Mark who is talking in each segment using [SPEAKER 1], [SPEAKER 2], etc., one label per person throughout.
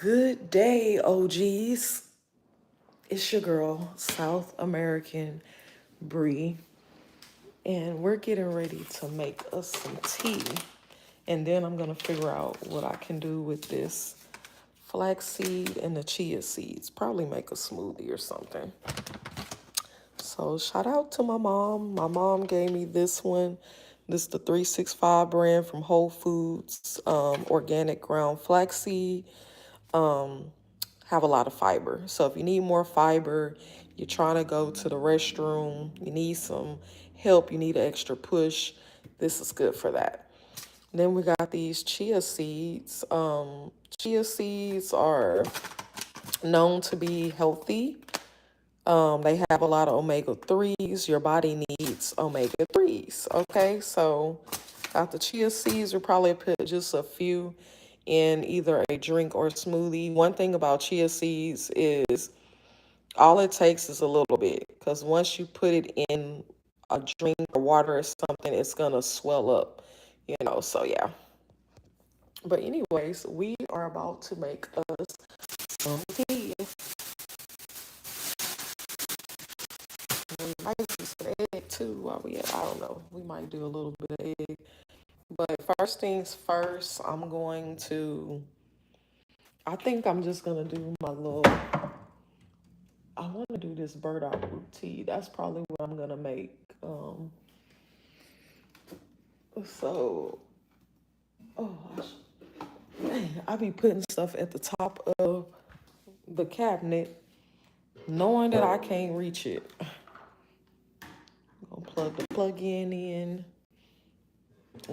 [SPEAKER 1] Good day, OGs. It's your girl, South American Bree, and we're getting ready to make us some tea. And then I'm gonna figure out what I can do with this flaxseed and the chia seeds. Probably make a smoothie or something. So shout out to my mom. My mom gave me this one. This is the 365 brand from Whole Foods, organic ground flaxseed. Have a lot of fiber. So if you need more fiber, you're trying to go to the restroom, you need some help, you need an extra push, this is good for that. Then we got these chia seeds. Chia seeds are known to be healthy. They have a lot of omega-3s. Your body needs omega-3s. Okay, so got the chia seeds. We'll probably put just a few in either a drink or smoothie. One thing about chia seeds is all it takes is a little bit, because once you put it in a drink or water or something, it's gonna swell up, so yeah. But anyways, we are about to make us some tea. We might do some egg too while we I don't know. We might do a little bit of egg. But first things first, I think I'm just gonna do my little I want to do this burdock root tea. That's probably what I'm gonna make. So, oh, I be putting stuff at the top of the cabinet, knowing that I can't reach it. Gonna plug the plug-in in,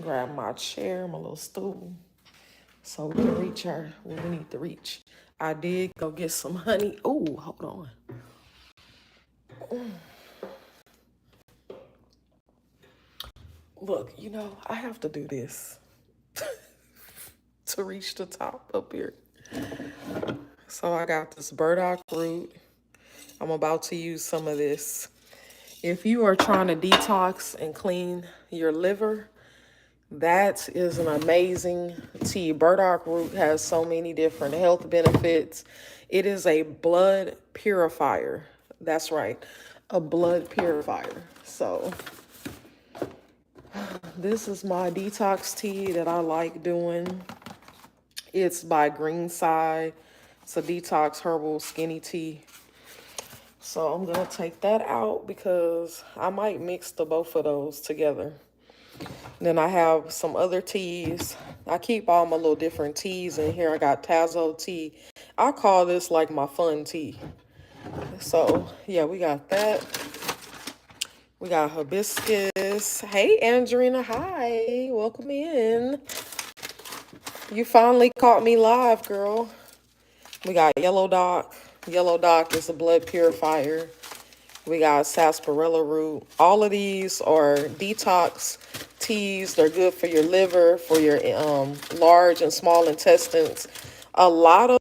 [SPEAKER 1] grab my chair, my little stool, so we can reach what we need to reach. I did go get some honey. Oh, hold on. Look, I have to do this to reach the top up here. So I got this burdock root. I'm about to use some of this. If you are trying to detox and clean your liver, that is an amazing tea. Burdock root has so many different health benefits. It is a blood purifier. That's right, a blood purifier. So this is my detox tea that I like doing. It's by Greenside. It's a detox herbal skinny tea. So I'm gonna take that out because I might mix the both of those together. Then I have some other teas. I keep all my little different teas in here. I got Tazo tea. I call this like my fun tea. So yeah, we got that. We got hibiscus. Hey, Andrina. Hi. Welcome in. You finally caught me live, girl. We got yellow dock. Yellow dock is a blood purifier. We got sarsaparilla root. All of these are detox teas. They're good for your liver, for your large and small intestines. A lot of,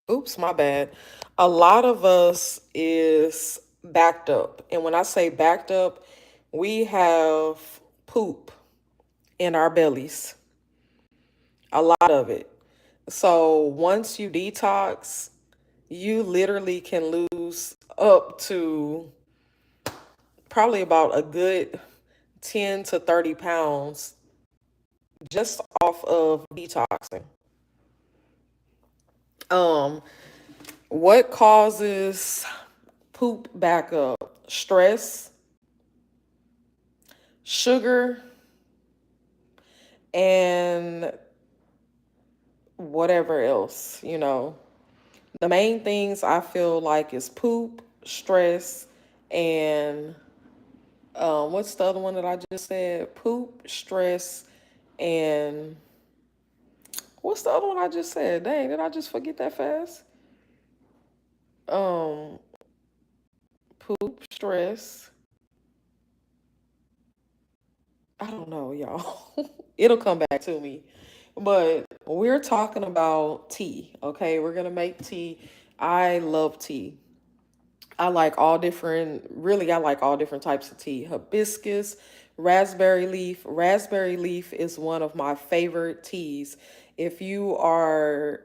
[SPEAKER 1] oops, my bad. A lot of us is backed up. And when I say backed up, we have poop in our bellies. A lot of it. So once you detox, you literally can lose up to probably about a good 10 to 30 pounds just off of detoxing. What causes poop backup? Stress, sugar, and whatever else, The main things I feel like is poop, stress, and what's the other one that I just said? Poop, stress, and what's the other one I just said? Dang, did I just forget that fast? Um, Poop, stress. I don't know, y'all. It'll come back to me. But we're talking about tea, okay? We're gonna make tea. I love tea. I like all different types of tea. Hibiscus, raspberry leaf. Raspberry leaf is one of my favorite teas. If you are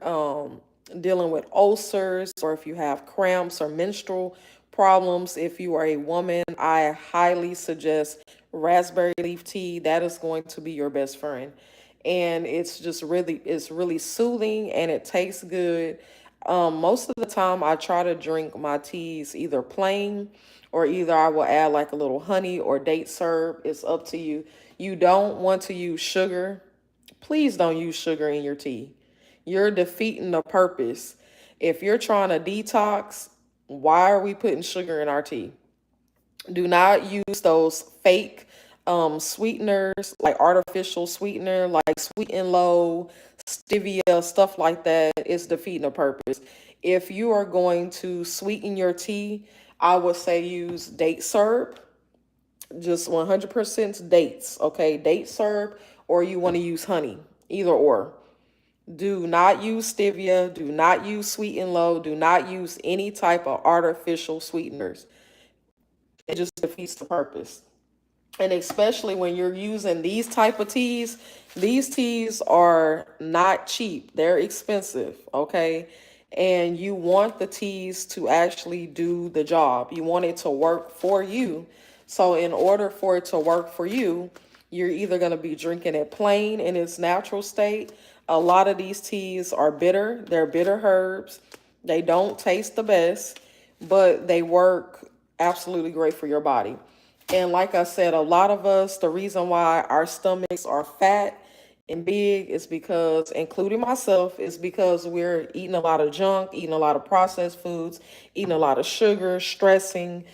[SPEAKER 1] dealing with ulcers, or if you have cramps or menstrual problems, if you are a woman, I highly suggest raspberry leaf tea. That is going to be your best friend. And it's really soothing and it tastes good. Most of the time I try to drink my teas either plain, or either I will add like a little honey or date syrup. It's up to you. You don't want to use sugar. Please don't use sugar in your tea. You're defeating the purpose. If you're trying to detox, why are we putting sugar in our tea? Do not use those fake sweeteners, like artificial sweetener, like Sweet and Low, stevia, stuff like that. It's defeating the purpose. If you are going to sweeten your tea, I would say use date syrup, just 100% dates, okay? Date syrup, or you want to use honey, either or. Do not use stevia, do not use Sweet and Low, do not use any type of artificial sweeteners. It just defeats the purpose. And especially when you're using these type of teas, these teas are not cheap. They're expensive, okay? And you want the teas to actually do the job. You want it to work for you. So in order for it to work for you, you're either going to be drinking it plain in its natural state. A lot of these teas are bitter. They're bitter herbs. They don't taste the best, but they work absolutely great for your body. And like I said, a lot of us, the reason why our stomachs are fat and big is because, including myself, is because we're eating a lot of junk, eating a lot of processed foods, eating a lot of sugar, stressing.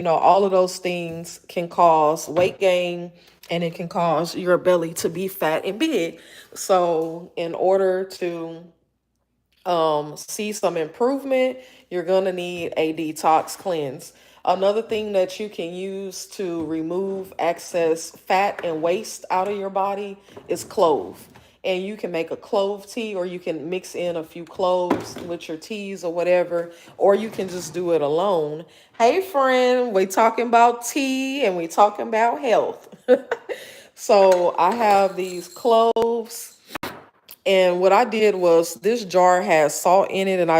[SPEAKER 1] All of those things can cause weight gain, and it can cause your belly to be fat and big. So in order to see some improvement, you're going to need a detox cleanse. Another thing that you can use to remove excess fat and waste out of your body is clove. And you can make a clove tea, or you can mix in a few cloves with your teas or whatever, or you can just do it alone. Hey friend, we talking about tea and we talking about health. So I have these cloves, and what I did was, this jar has salt in it, and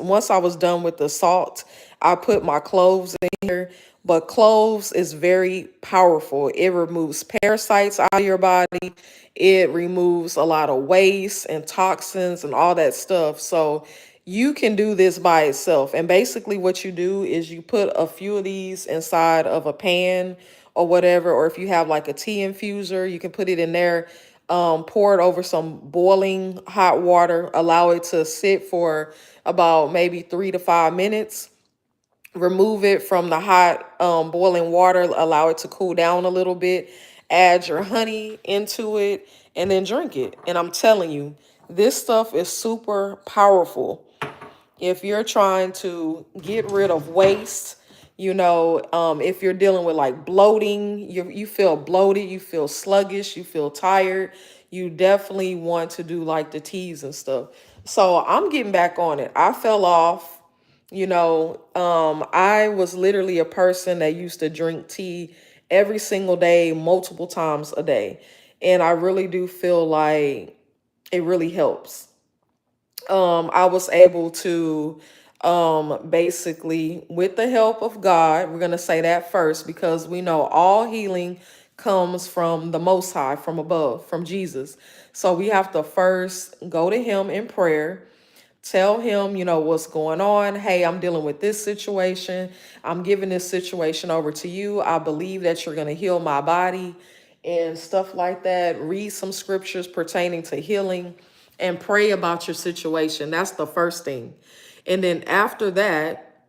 [SPEAKER 1] once I was done with the salt, I put my cloves in here. But cloves is very powerful. It removes parasites out of your body. It removes a lot of waste and toxins and all that stuff. So you can do this by itself. And basically what you do is you put a few of these inside of a pan or whatever, or if you have like a tea infuser, you can put it in there. Pour it over some boiling hot water, allow it to sit for about maybe 3 to 5 minutes. Remove it from the hot boiling water, allow it to cool down a little bit, add your honey into it, and then drink it. And I'm telling you, this stuff is super powerful. If you're trying to get rid of waste, if you're dealing with like bloating, you feel bloated, you feel sluggish, you feel tired, you definitely want to do like the teas and stuff. So I'm getting back on it. I fell off. I was literally a person that used to drink tea every single day, multiple times a day. And I really do feel like it really helps. I was able to basically, with the help of God, we're going to say that first, because we know all healing comes from the Most High, from above, from Jesus. So we have to first go to him in prayer. Tell him, what's going on. Hey, I'm dealing with this situation. I'm giving this situation over to you. I believe that you're going to heal my body and stuff like that. Read some scriptures pertaining to healing and pray about your situation. That's the first thing. And then after that,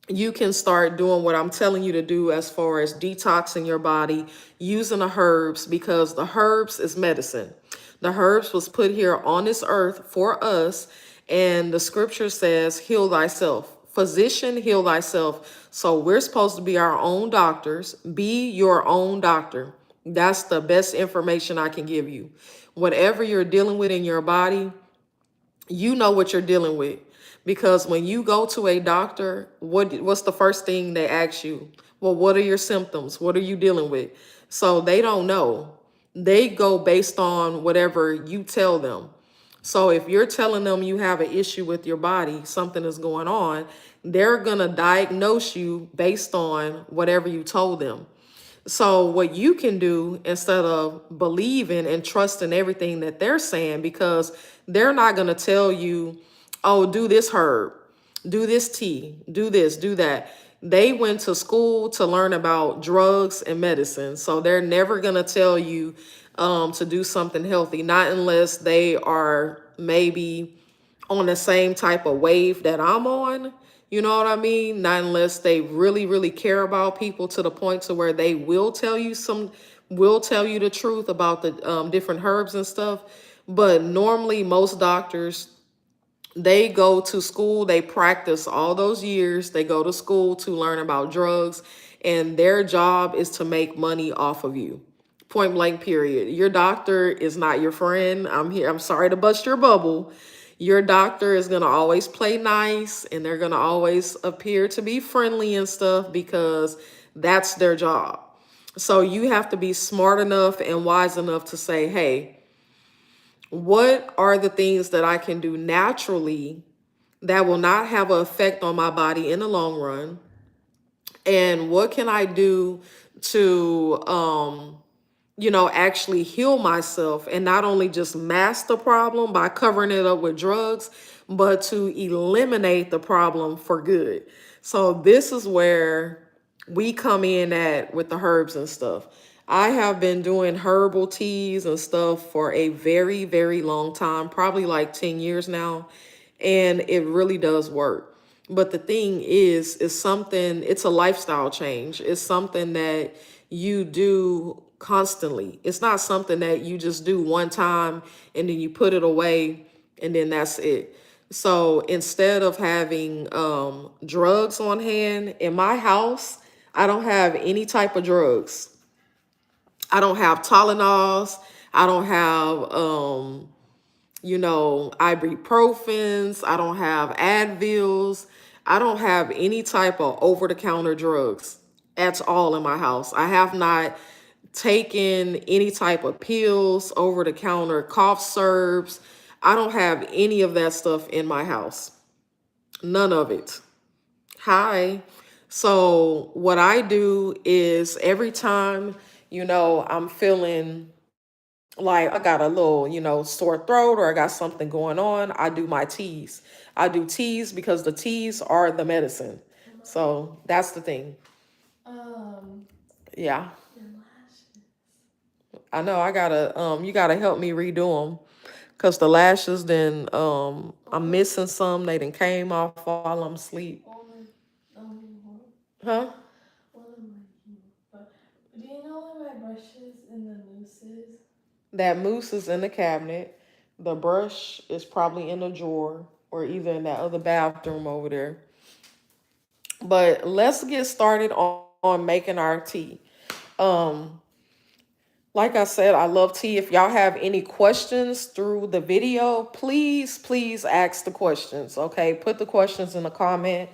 [SPEAKER 1] you can start doing what I'm telling you to do as far as detoxing your body, using the herbs, because the herbs is medicine. The herbs was put here on this earth for us. And the scripture says, heal thyself. Physician, heal thyself. So we're supposed to be our own doctors. Be your own doctor. That's the best information I can give you. Whatever you're dealing with in your body, you know what you're dealing with. Because when you go to a doctor, what's the first thing they ask you? Well, what are your symptoms? What are you dealing with? So they don't know. They go based on whatever you tell them. So if you're telling them you have an issue with your body, something is going on, they're going to diagnose you based on whatever you told them. So what you can do instead of believing and trusting everything that they're saying, because they're not going to tell you, oh, do this herb, do this tea, do this, do that. They went to school to learn about drugs and medicine. So they're never going to tell you to do something healthy, not unless they are maybe on the same type of wave that I'm on. You know what I mean? Not unless they really, really care about people to the point to where they will tell you the truth about the different herbs and stuff. But normally, most doctors, they go to school, they practice all those years, they go to school to learn about drugs, and their job is to make money off of you. Point blank, period. Your doctor is not your friend. I'm sorry to bust your bubble. Your doctor is going to always play nice, and they're going to always appear to be friendly and stuff because that's their job. So you have to be smart enough and wise enough to say, hey, what are the things that I can do naturally that will not have an effect on my body in the long run? And what can I do to, actually heal myself and not only just mask the problem by covering it up with drugs, but to eliminate the problem for good. So this is where we come in at with the herbs and stuff. I have been doing herbal teas and stuff for a very, very long time, probably like 10 years now, and it really does work. But the thing is something, it's a lifestyle change. It's something that you do constantly. It's not something that you just do one time and then you put it away and then that's it. So instead of having drugs on hand in my house, I don't have any type of drugs. I don't have Tylenols. I don't have ibuprofens. I don't have Advils. I don't have any type of over-the-counter drugs at all in my house. I have not taken any type of pills, over-the-counter cough syrups. I don't have any of that stuff in my house. None of it. Hi. So what I do is every time, I'm feeling like I got a little, sore throat or I got something going on, I do my teas. I do teas because the teas are the medicine. So that's the thing. Yeah. I know I gotta you gotta help me redo them. Cause the lashes then I'm missing some. They done came off while I'm asleep. Huh? That mousse is in the cabinet. The brush is probably in a drawer or either in that other bathroom over there. But let's get started on making our tea. Um, like I said, I love tea. If y'all have any questions through the video, please ask the questions. Okay, put the questions in the comment.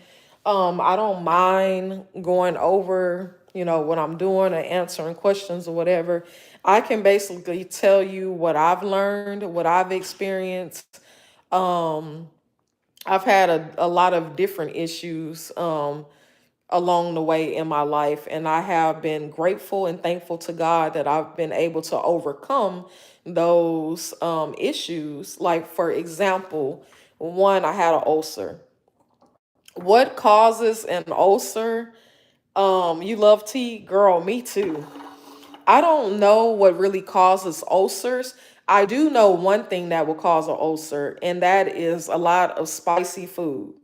[SPEAKER 1] I don't mind going over, what I'm doing or answering questions or whatever. I can basically tell you what I've learned, what I've experienced. Um, I've had a lot of different issues. Along the way in my life. And I have been grateful and thankful to God that I've been able to overcome those issues. Like, for example, one, I had an ulcer. What causes an ulcer? You love tea? Girl, me too. I don't know what really causes ulcers. I do know one thing that will cause an ulcer, and that is a lot of spicy food.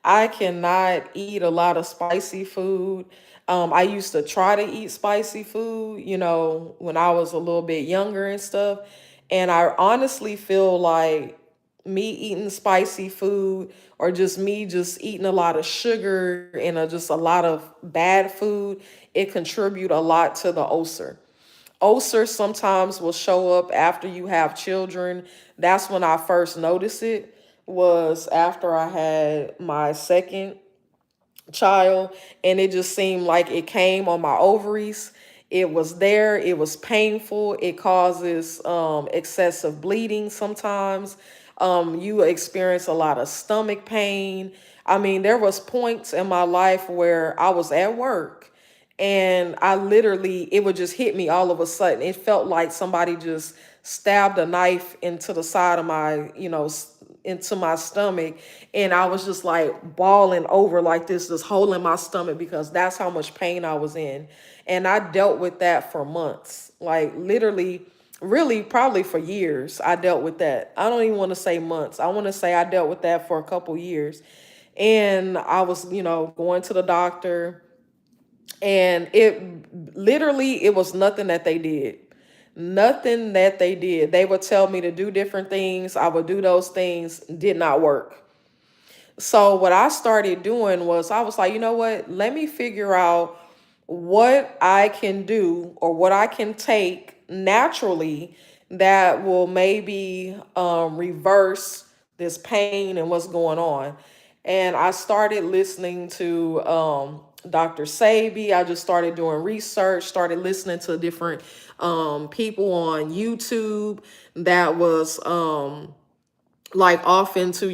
[SPEAKER 1] I cannot eat a lot of spicy food. I used to try to eat spicy food, when I was a little bit younger and stuff. And I honestly feel like me eating spicy food or just me just eating a lot of sugar and just a lot of bad food, it contribute a lot to the ulcer. Ulcers sometimes will show up after you have children. That's when I first noticed it, was after I had my second child, and it just seemed like it came on my ovaries It was there. It was painful. It causes excessive bleeding sometimes. You experience a lot of stomach pain. I mean, there was points in my life where I was at work and I literally, it would just hit me all of a sudden. It felt like somebody just stabbed a knife into the side of my, into my stomach. And I was just like bawling over like this, just holding my stomach because that's how much pain I was in. And I dealt with that for months, like literally, really, probably for years. I dealt with that. I don't even want to say months. I want to say I dealt with that for a couple years. And I was, going to the doctor, and it literally, it was nothing that they did. Nothing that they did. They would tell me to do different things. I would do those things, did not work. So what I started doing was I was like, you know what? Let me figure out what I can do or what I can take naturally that will maybe reverse this pain and what's going on. And I started listening to Dr. Sabi. I just started doing research, started listening to different people on YouTube that was like off into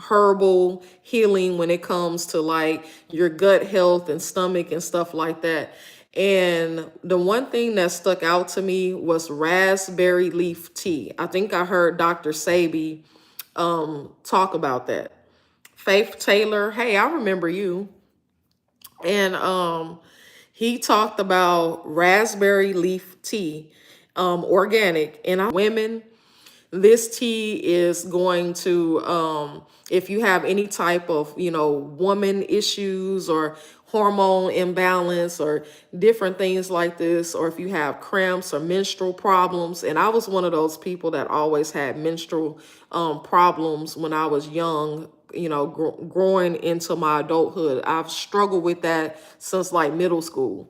[SPEAKER 1] herbal healing when it comes to like your gut health and stomach and stuff like that. And the one thing that stuck out to me was raspberry leaf tea. I think I heard Dr. Sabi talk about that. Faith Taylor, hey, I remember you. And he talked about raspberry leaf tea, organic, and women, this tea is going to, if you have any type of, woman issues or hormone imbalance or different things like this, or if you have cramps or menstrual problems. And I was one of those people that always had menstrual problems when I was young, growing into my adulthood. I've struggled with that since like middle school.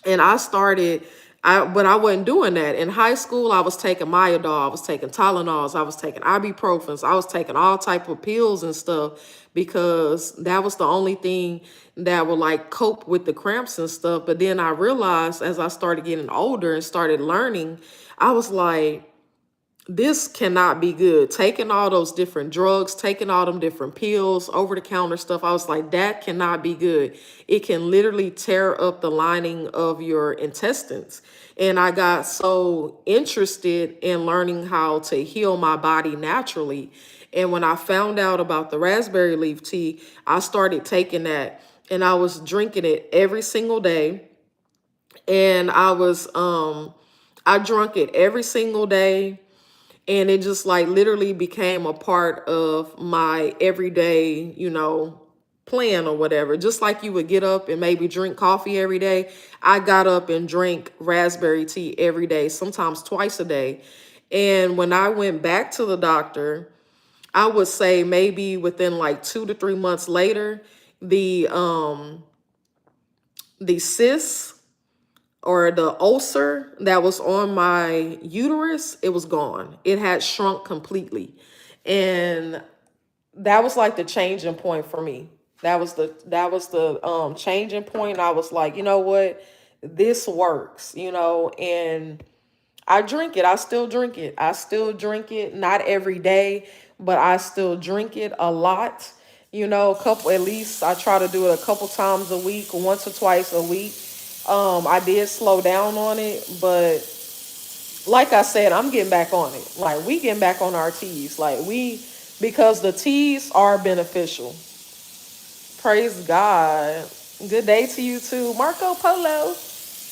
[SPEAKER 1] And but I wasn't doing that. In high school, I was taking Myadol, I was taking Tylenols, I was taking ibuprofens, I was taking all type of pills and stuff because that was the only thing that would like cope with the cramps and stuff. But then I realized as I started getting older and started learning, I was like, this cannot be good. Taking all those different drugs, taking all them different pills, over the counter stuff. I was like, that cannot be good. It can literally tear up the lining of your intestines. And I got so interested in learning how to heal my body naturally. And when I found out about the raspberry leaf tea, I started taking that and I was drinking it every single day. And I drank it every single day, and it just like literally became a part of my everyday, plan or whatever. Just like you would get up and maybe drink coffee every day, I got up and drank raspberry tea every day, sometimes twice a day. And when I went back to the doctor, I would say maybe within like 2 to 3 months later, the cysts or the ulcer that was on my uterus, it was gone. It had shrunk completely. And that was like the changing point for me. That was the changing point. I was like, you know what? This works, and I drink it. I still drink it. I still drink it, not every day, but I still drink it a lot. A couple, at least I try to do it a couple times a week, once or twice a week. I did slow down on it, but like I said, I'm getting back on it. Like we getting back on our teas. Because the teas are beneficial. Praise God. Good day to you too, Marco Polo.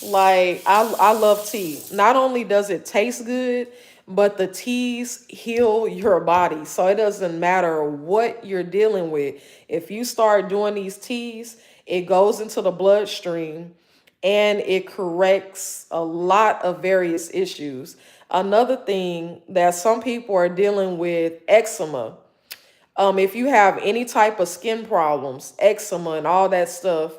[SPEAKER 1] Like I love tea. Not only does it taste good, but the teas heal your body. So it doesn't matter what you're dealing with. If you start doing these teas, it goes into the bloodstream and it corrects a lot of various issues. Another thing that some people are dealing with, eczema. If you have any type of skin problems, eczema and all that stuff,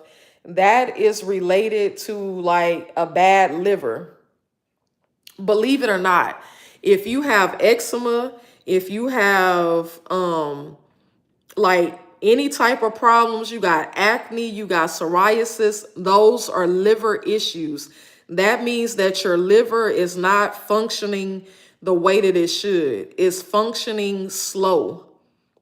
[SPEAKER 1] that is related to like a bad liver. Believe it or not, if you have eczema, if you have like any type of problems, you got acne, you got psoriasis, those are liver issues. That means that your liver is not functioning the way that it should. It's functioning slow.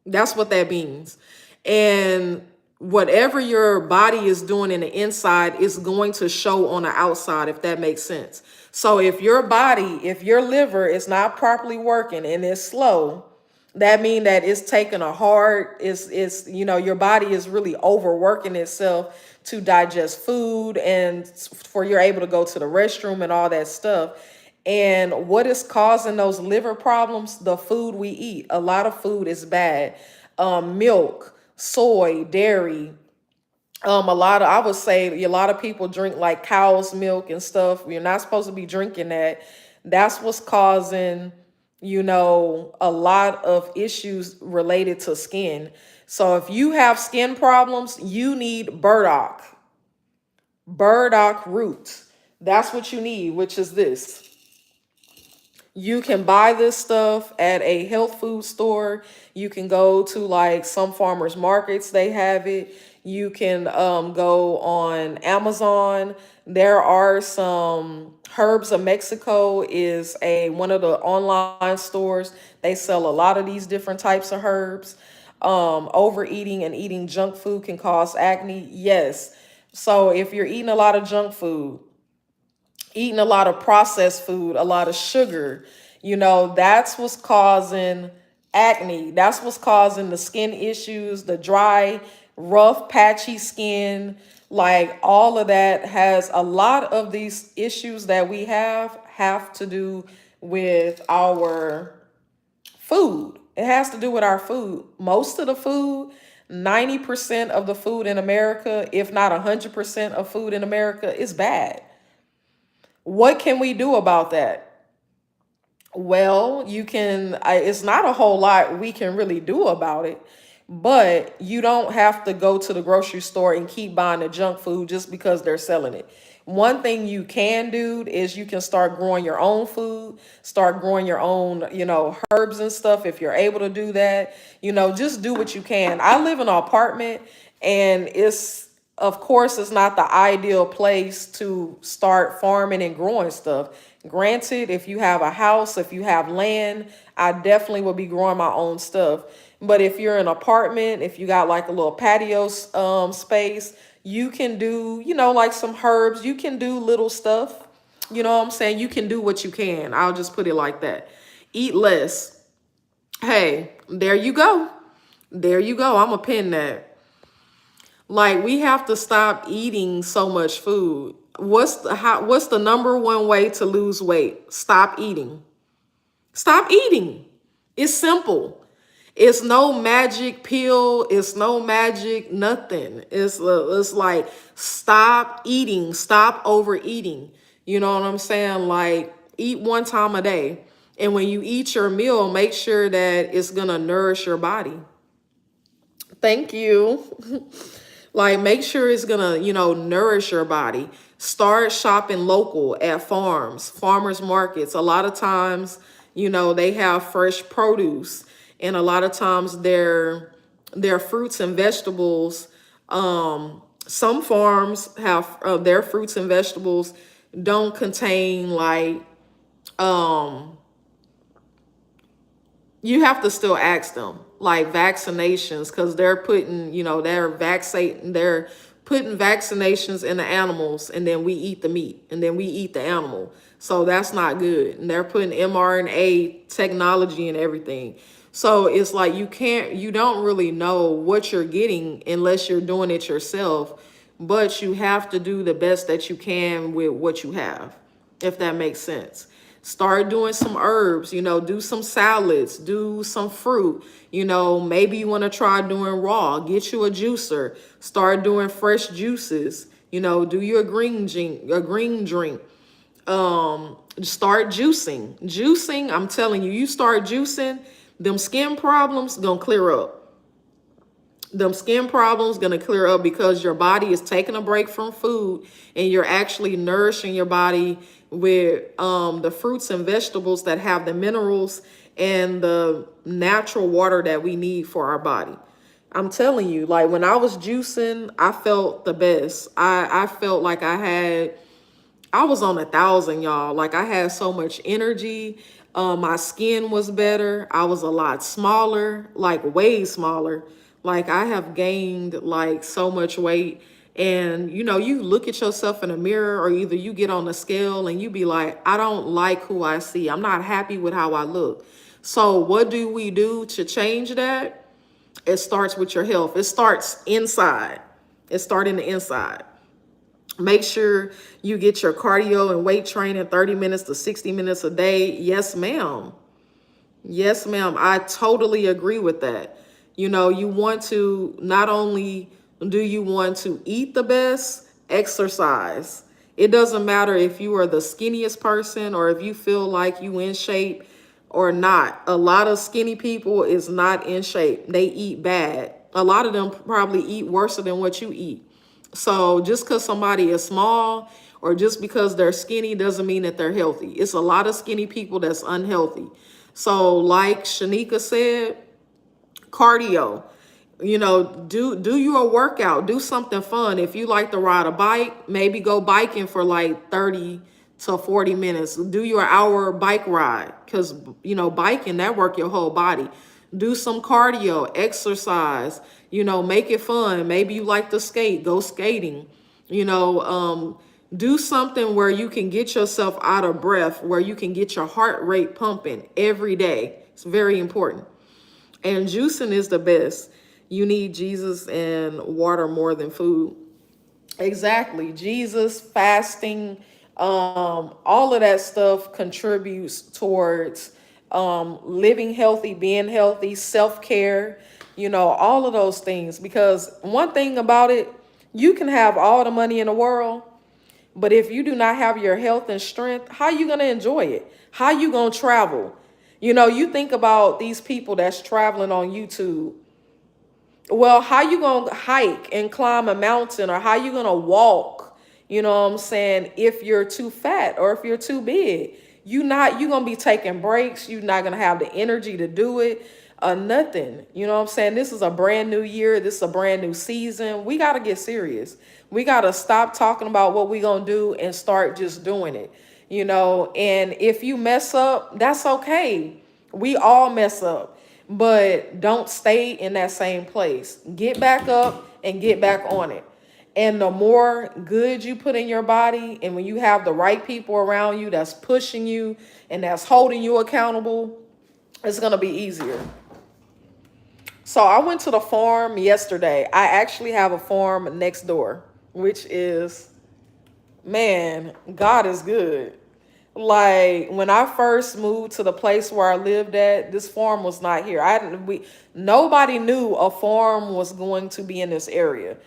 [SPEAKER 1] That's what that means. And whatever your body is doing in the inside is going to show on the outside, if that makes sense. So if your body, if your liver is not properly working and it's slow, that means that it's taking a hard, it's your body is really overworking itself to digest food and for you're able to go to the restroom and all that stuff. And what is causing those liver problems? The food we eat. A lot of food is bad. Milk, soy, dairy. I would say a lot of people drink like cow's milk and stuff. You're not supposed to be drinking that. That's what's causing, a lot of issues related to skin. So if you have skin problems, you need burdock root. That's what you need, which is this. You can buy this stuff at a health food store. You can go to like some farmers markets, they have it. You can go on Amazon. There are some Herbs of Mexico is one of the online stores. They sell a lot of these different types of herbs. Overeating and eating junk food can cause acne. Yes. So if you're eating a lot of junk food, eating a lot of processed food, a lot of sugar, that's what's causing acne. That's what's causing the skin issues, the dry, rough, patchy skin. Like all of that has a lot of these issues that we have to do with our food. It has to do with our food. Most of the food, 90% of the food in America, if not 100% of food in America, is bad. What can we do about that? Well, it's not a whole lot we can really do about it, but you don't have to go to the grocery store and keep buying the junk food just because they're selling it. One thing you can do is you can start growing your own food, start growing your own, herbs and stuff if you're able to do that. Just do what you can. I live in an apartment and of course, it's not the ideal place to start farming and growing stuff. Granted, if you have a house, if you have land, I definitely would be growing my own stuff. But if you're in an apartment, if you got like a little patio space, you can do, like some herbs. You can do little stuff. You know what I'm saying? You can do what you can. I'll just put it like that. Eat less. Hey, there you go. There you go. I'm a pin that. Like we have to stop eating so much food. What's the number one way to lose weight? Stop eating. Stop eating. It's simple. It's no magic pill. It's no magic nothing. It's like stop eating. Stop overeating. You know what I'm saying? Like eat one time a day. And when you eat your meal, make sure that it's going to nourish your body. Thank you. Like make sure it's gonna, nourish your body. Start shopping local at farmers markets. A lot of times, they have fresh produce, and a lot of times their fruits and vegetables. Some farms have their fruits and vegetables don't contain like you have to still ask them like vaccinations because they're putting, they're putting vaccinations in the animals and then we eat the meat and then we eat the animal. So that's not good. And they're putting mRNA technology and everything. So it's like you don't really know what you're getting unless you're doing it yourself, but you have to do the best that you can with what you have, if that makes sense. Start doing some herbs, do some salads, do some fruit, maybe you want to try doing raw, get you a juicer, start doing fresh juices, do your green drink. Start juicing. I'm telling you, you start juicing, them skin problems gonna clear up. Them skin problems gonna clear up because your body is taking a break from food and you're actually nourishing your body with the fruits and vegetables that have the minerals and the natural water that we need for our body. I'm telling you, like when I was juicing, I felt the best. I felt like I was on 1,000, y'all. Like I had so much energy. My skin was better. I was a lot smaller, like way smaller. Like I have gained like so much weight. And you know, you look at yourself in a mirror, or either you get on the scale and you be like, I don't like who I see. I'm not happy with how I look. So what do we do to change that? It starts with your health. It starts inside. It starts in the inside. Make sure you get your cardio and weight training 30 minutes to 60 minutes a day. Yes, ma'am. Yes, ma'am. I totally agree with that. You know, you want to not only do you want to eat the best, exercise. It doesn't matter if you are the skinniest person or if you feel like you in shape or not. A lot of skinny people is not in shape. They eat bad. A lot of them probably eat worse than what you eat. So just because somebody is small or just because they're skinny doesn't mean that they're healthy. It's a lot of skinny people that's unhealthy. So like Shanika said, cardio, you know, do your workout, do something fun. If you like to ride a bike, maybe go biking for like 30 to 40 minutes. Do your hour bike ride, because you know, biking, that work your whole body. Do some cardio, exercise, you know, make it fun. Maybe you like to skate, go skating. You know, do something where you can get yourself out of breath, where you can get your heart rate pumping every day. It's very important. And juicing is the best. You need Jesus and water more than food. Exactly. Jesus, fasting, all of that stuff contributes towards living healthy, being healthy, self-care, you know, all of those things. Because one thing about it, you can have all the money in the world, but if you do not have your health and strength, how you going to enjoy it? How you going to travel? You know, you think about these people that's traveling on YouTube. Well, how you going to hike and climb a mountain, or how you going to walk, you know what I'm saying, if you're too fat or if you're too big? You going to be taking breaks. You're not going to have the energy to do it. Nothing. You know what I'm saying? This is a brand new year. This is a brand new season. We got to get serious. We got to stop talking about what we going to do and start just doing it. You know, and if you mess up, that's okay. We all mess up, but don't stay in that same place. Get back up and get back on it. And the more good you put in your body, and when you have the right people around you that's pushing you and that's holding you accountable, it's going to be easier. So I went to the farm yesterday. I actually have a farm next door, which is, man, God is good. Like when I first moved to the place where I lived at, this farm was not here. Nobody knew a farm was going to be in this area.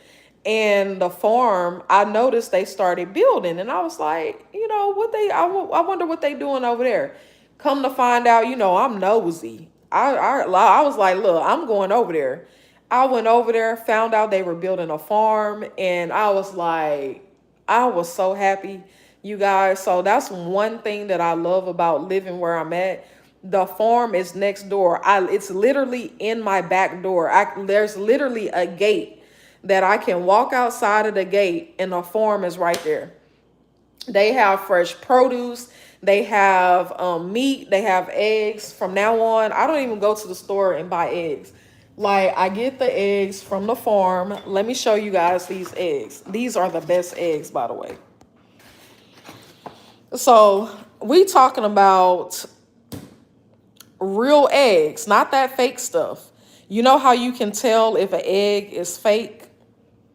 [SPEAKER 1] And the farm, I noticed they started building, and I was like, you know, I wonder what they doing over there. Come to find out, you know, I'm nosy. I was like, look, I'm going over there. I went over there, found out they were building a farm, and I was like, I was so happy, you guys. So that's one thing that I love about living where I'm at. The farm is next door. It's literally in my back door. There's literally a gate that I can walk outside of the gate, and the farm is right there. They have fresh produce. They have meat. They have eggs. From now on, I don't even go to the store and buy eggs. Like, I get the eggs from the farm. Let me show you guys these eggs. These are the best eggs, by the way. So we talking about real eggs, not that fake stuff. You know how you can tell if an egg is fake?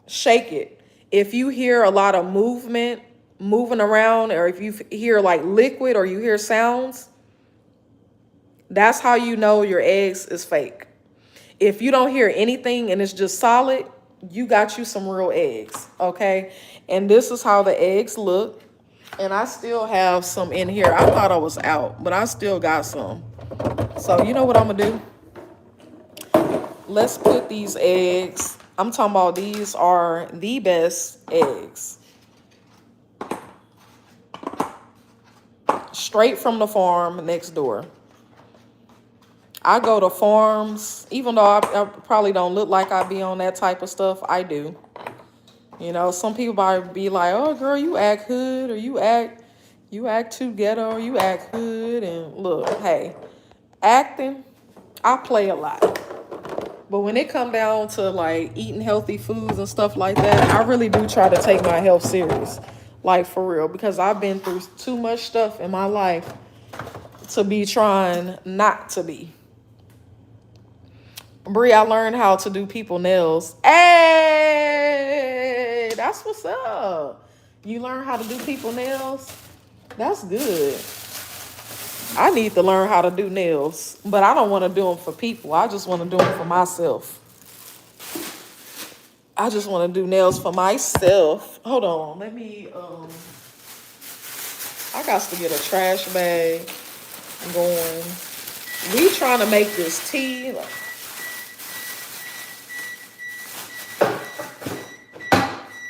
[SPEAKER 1] Shake it. If you hear a lot of moving around, or if you hear like liquid or you hear sounds, that's how you know your eggs is fake. If you don't hear anything and it's just solid, you got you some real eggs, okay? And this is how the eggs look. And I still have some in here. I thought I was out, but I still got some. So you know what I'm gonna do? Let's put these eggs. I'm talking about these are the best eggs. Straight from the farm next door. I go to farms, even though I probably don't look like I be on that type of stuff. I do. You know, some people might be like, "Oh, girl, you act hood, or you act too ghetto, or you act hood." And look, hey, acting, I play a lot. But when it come down to like eating healthy foods and stuff like that, I really do try to take my health serious, like for real, because I've been through too much stuff in my life to be trying not to be. Bree, I learned how to do people nails. Hey, that's what's up. You learn how to do people nails? That's good. I need to learn how to do nails, but I don't want to do them for people. I just want to do them for myself. I just want to do nails for myself. Hold on. Let me, I got to get a trash bag going. We trying to make this tea.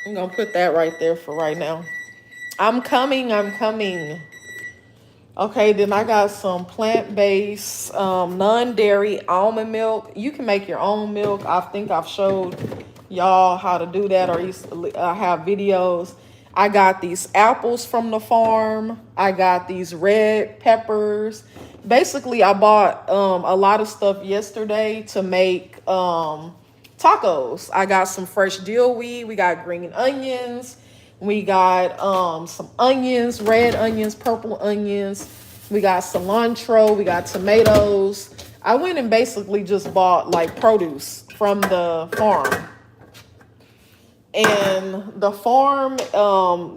[SPEAKER 1] I'm going to put that right there for right now. I'm coming. Okay, then I got some plant-based, non-dairy almond milk. You can make your own milk. I think I've showed y'all how to do that, or I have videos. I got these apples from the farm. I got these red peppers. Basically, I bought a lot of stuff yesterday to make tacos. I got some fresh dill weed. We got green onions. We got some onions, red onions, purple onions. We got cilantro. We got tomatoes. I went and basically just bought like produce from the farm. And the farm,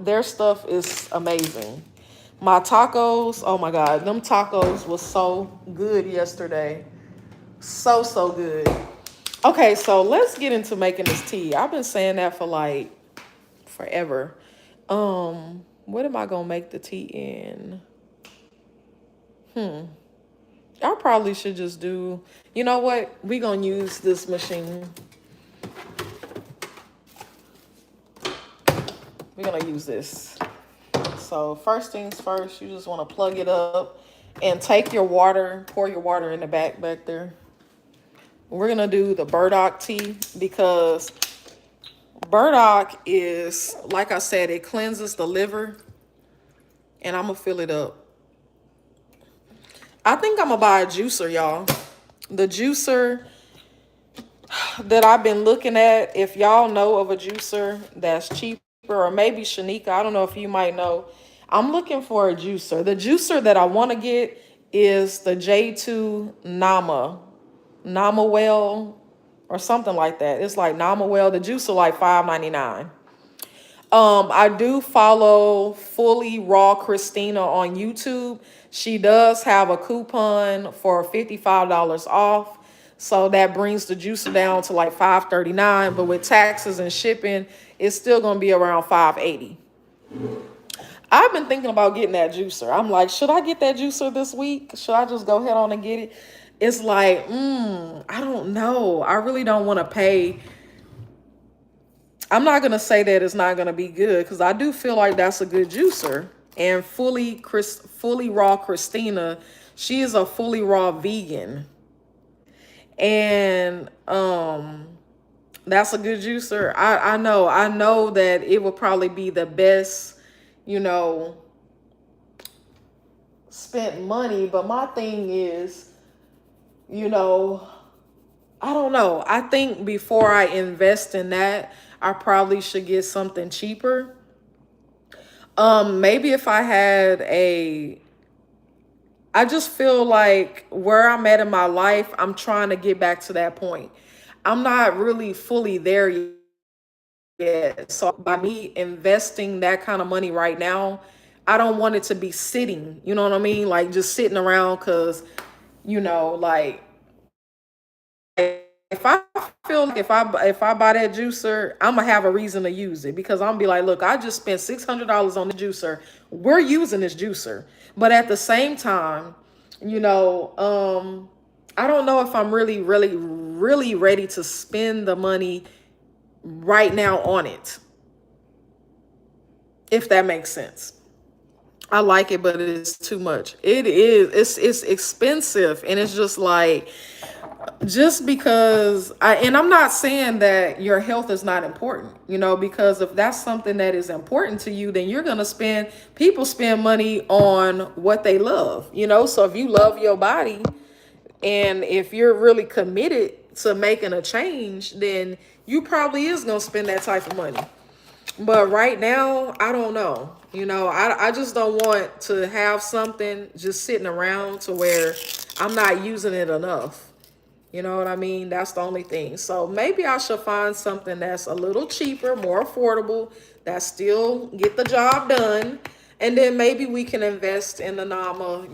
[SPEAKER 1] their stuff is amazing. My tacos, oh my God, them tacos was so good yesterday. So good. Okay, so let's get into making this tea. I've been saying that for like forever. What am I gonna make the tea in? I probably should just do, you know what? We gonna use this machine. We're gonna use this. So first things first, you just wanna plug it up and take your water, pour your water in the back there. We're gonna do the burdock tea because burdock is, like I said, it cleanses the liver. And I'm gonna fill it up. I think I'm gonna buy a juicer, y'all. The juicer that I've been looking at, if y'all know of a juicer that's cheaper, or maybe Shanika, I don't know if you might know. I'm looking for a juicer. The juicer that I want to get is the J2 Namawell or something like that. It's like Namawell. The juicer like $5.99. I do follow Fully Raw Christina on YouTube. She does have a coupon for $55 off. So that brings the juicer down to like $5.39, but with taxes and shipping, it's still gonna be around $5.80. I've been thinking about getting that juicer. I'm like, should I get that juicer this week? Should I just go ahead on and get it? It's like, I don't know. I really don't want to pay. I'm not gonna say that it's not gonna be good because I do feel like that's a good juicer. And Fully Raw Christina, she is a fully raw vegan. And that's a good juicer. I know that it will probably be the best, spent money. But my thing is, I don't know. I think before I invest in that, I probably should get something cheaper. Maybe if I had I just feel like where I'm at in my life, I'm trying to get back to that point. I'm not really fully there yet. So by me investing that kind of money right now, I don't want it to be sitting, you know what I mean? Like just sitting around because, like if I feel like if I buy that juicer, I'm gonna have a reason to use it because I'm gonna be like, look, I just spent $600 on the juicer. We're using this juicer, but at the same time, I don't know if I'm really ready to spend the money right now on it, if that makes sense. I like it, but it's too much. It is. It's expensive, and it's just like, just because and I'm not saying that your health is not important, because if that's something that is important to you, then you're gonna spend. People spend money on what they love, So if you love your body, and if you're really committed to making a change, then you probably is gonna spend that type of money. But right now, I don't know. I just don't want to have something just sitting around to where I'm not using it enough. You know what I mean? That's the only thing. So maybe I should find something that's a little cheaper, more affordable, that still get the job done. And then maybe we can invest in the Nama,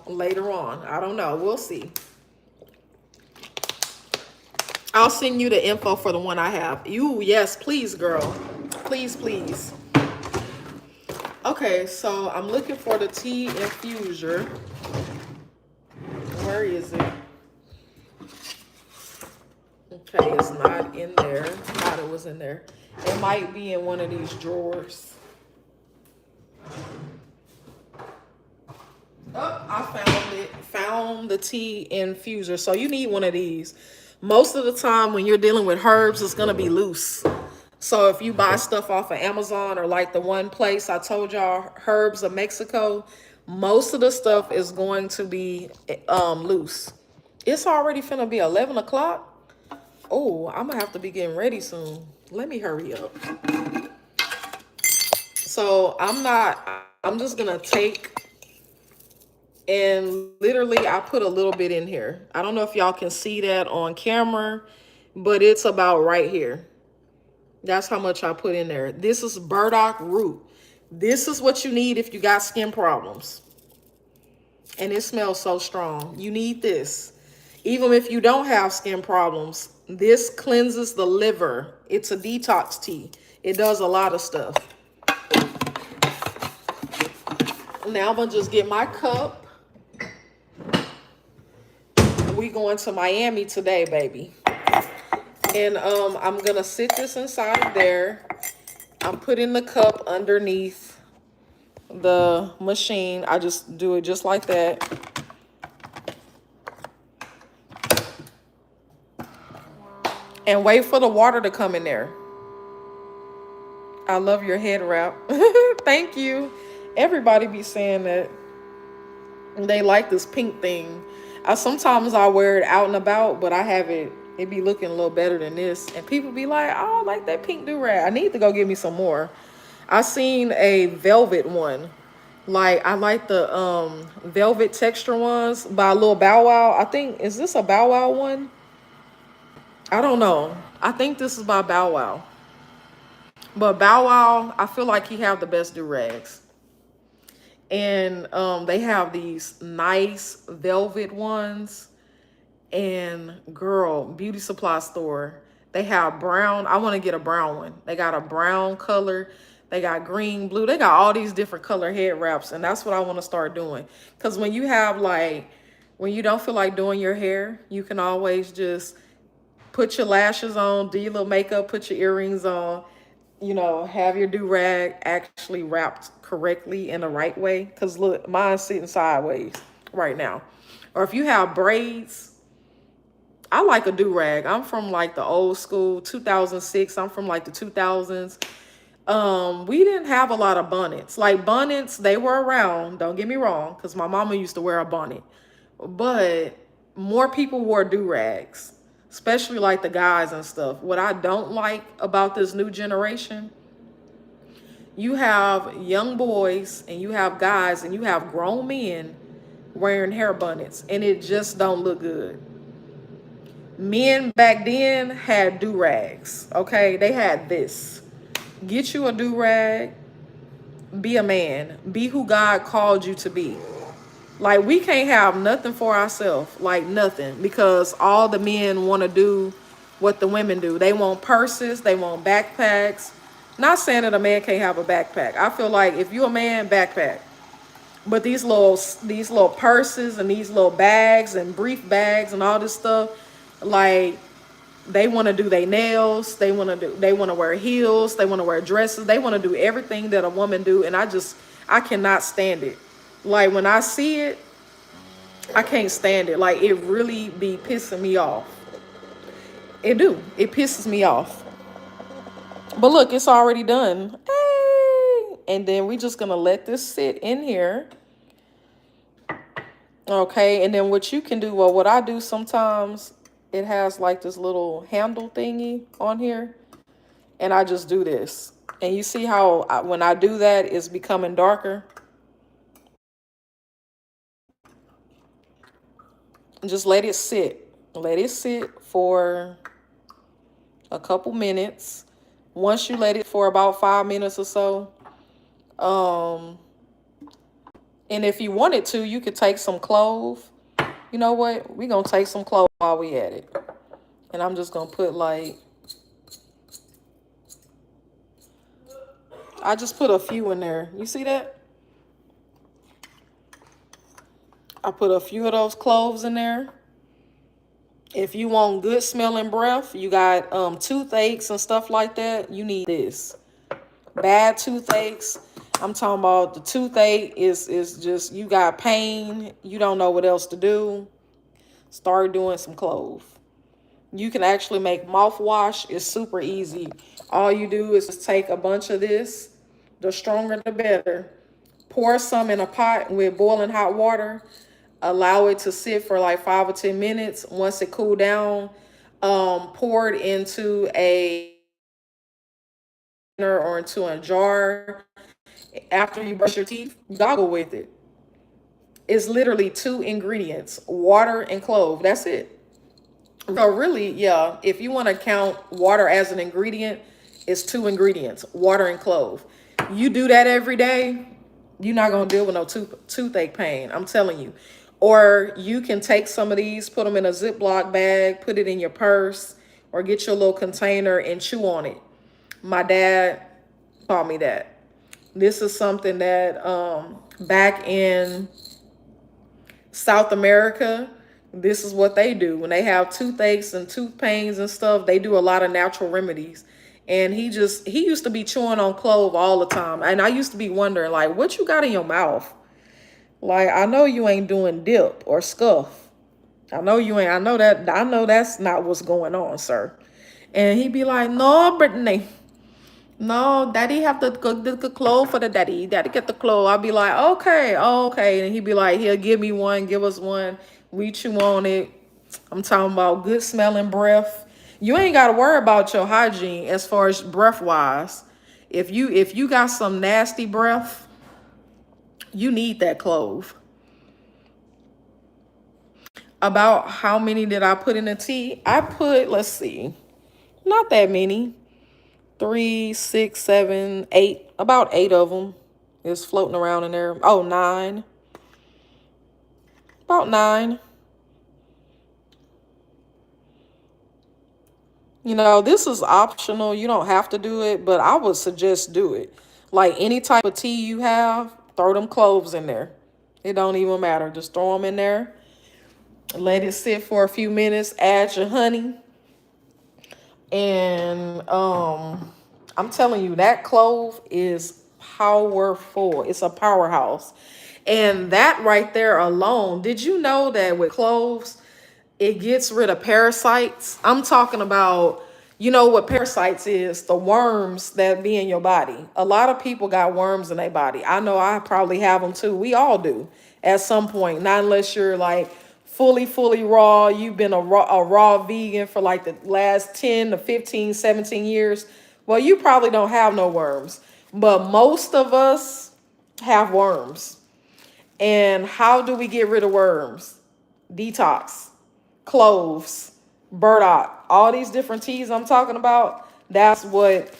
[SPEAKER 1] later on. I don't know. We'll see. I'll send you the info for the one I have. Yes, please, girl. Please, please. Okay, so I'm looking for the tea infuser. Where is it? Okay, it's not in there. Thought it was in there. It might be in one of these drawers. Oh, I found it. Found the tea infuser. So you need one of these. Most of the time when you're dealing with herbs, it's going to be loose. So if you buy stuff off of Amazon, or like the one place I told y'all, Herbs of Mexico, most of the stuff is going to be loose. It's already finna be 11 o'clock. Oh, I'm gonna have to be getting ready soon. Let me hurry up. So I'm just gonna take, and literally I put a little bit in here. I don't know if y'all can see that on camera, but it's about right here. That's how much I put in there. This is burdock root. This is what you need if you got skin problems. And it smells so strong. You need this. Even if you don't have skin problems, this cleanses the liver. It's a detox tea. It does a lot of stuff. Now I'm going to just get my cup. We going to Miami today, baby. And I'm going to sit this inside of there. I'm putting the cup underneath the machine. I just do it just like that. And wait for the water to come in there. I love your head wrap. Thank you. Everybody be saying that they like this pink thing. Sometimes I wear it out and about, but I have it be looking a little better than this. And people be like, oh, I like that pink do-rag. I need to go get me some more. I seen a velvet one. Like, I like the velvet texture ones by Lil Bow Wow. I think, is this a Bow Wow one? I don't know. I think this is by Bow Wow. But Bow Wow, I feel like he have the best do-rags. And they have these nice velvet ones. And girl, beauty supply store, they have brown. I want to get a brown one. They got a brown color. They got green, blue. They got all these different color head wraps. And that's what I want to start doing. Because when you have when you don't feel like doing your hair, you can always just put your lashes on, do your little makeup, put your earrings on, have your do-rag actually wrapped correctly in the right way. Because look, mine's sitting sideways right now. Or if you have braids, I like a do-rag. I'm from like the old school, 2006. I'm from like the 2000s. We didn't have a lot of bonnets. Like bonnets, they were around, don't get me wrong, because my mama used to wear a bonnet. But more people wore do-rags, especially like the guys and stuff. What I don't like about this new generation, you have young boys and you have guys and you have grown men wearing hair bonnets, and it just don't look good. Men back then had do-rags, okay? They had this. Get you a do-rag. Be a man. Be who God called you to be. Like, we can't have nothing for ourselves. Like, nothing. Because all the men want to do what the women do. They want purses. They want backpacks. Not saying that a man can't have a backpack. I feel like if you're a man, backpack. But these little purses and these little bags and brief bags and all this stuff, like, they want to do their nails. They want to wear heels. They want to wear dresses. They want to do everything that a woman do. And I I cannot stand it. Like when I see it, I can't stand it. Like it really be pissing me off. It do. It pisses me off. But look, it's already done. Hey! And then we just gonna let this sit in here. Okay, and then what you can do, well, what I do sometimes, it has like this little handle thingy on here. And I just do this. And you see how when I do that, it's becoming darker. Just let it sit. Let it sit for a couple minutes. Once you let it for about 5 minutes or so, and if you wanted to, you could take some clove. You know what? We're going to take some clove while we at it. And I'm just going to put like, I just put a few in there. You see that? I put a few of those cloves in there. If you want good smelling breath, you got toothaches and stuff like that, you need this. Bad toothaches, I'm talking about the toothache is just, you got pain, you don't know what else to do, start doing some clove. You can actually make mouthwash. It's super easy. All you do is just take a bunch of this, the stronger the better. Pour some in a pot with boiling hot water. Allow it to sit for like 5 or 10 minutes. Once it cool down, pour it into a or into a jar. After you brush your teeth, goggle with it. It's literally 2 ingredients, water and clove. That's it. So really, yeah, if you want to count water as an ingredient, it's 2 ingredients, water and clove. You do that every day, you're not going to deal with no toothache pain. I'm telling you. Or you can take some of these, put them in a Ziploc bag, put it in your purse, or get your little container and chew on it. My dad taught me that. This is something that back in South America, this is what they do. When they have toothaches and tooth pains and stuff, they do a lot of natural remedies. And he used to be chewing on clove all the time. And I used to be wondering, like, what you got in your mouth? Like, I know you ain't doing dip or scuff. I know you ain't. I know that's not what's going on, sir. And he'd be like, no, Brittany. No, daddy have to cook the clove for the daddy. Daddy get the clove. I'll be like, okay, okay. And he'd be like, he'll give me one, give us one. We chew on it. I'm talking about good smelling breath. You ain't got to worry about your hygiene as far as breath wise. If you got some nasty breath, you need that clove. About how many did I put in the tea? I put, let's see, not that many. 3, 6, 7, 8. About 8 of them is floating around in there. Oh, 9. About 9. You know, this is optional. You don't have to do it, but I would suggest do it. Like any type of tea you have, throw them cloves in there. It don't even matter. Just throw them in there. Let it sit for a few minutes. Add your honey. And I'm telling you, that clove is powerful. It's a powerhouse. And that right there alone, did you know that with cloves, it gets rid of parasites? I'm talking about, you know what parasites is? The worms that be in your body. A lot of people got worms in their body. I know I probably have them too. We all do at some point. Not unless you're like fully raw. You've been a raw vegan for like the last 10 to 15, 17 years. Well, you probably don't have no worms. But most of us have worms. And how do we get rid of worms? Detox, cloves, burdock, all these different teas I'm talking about. That's what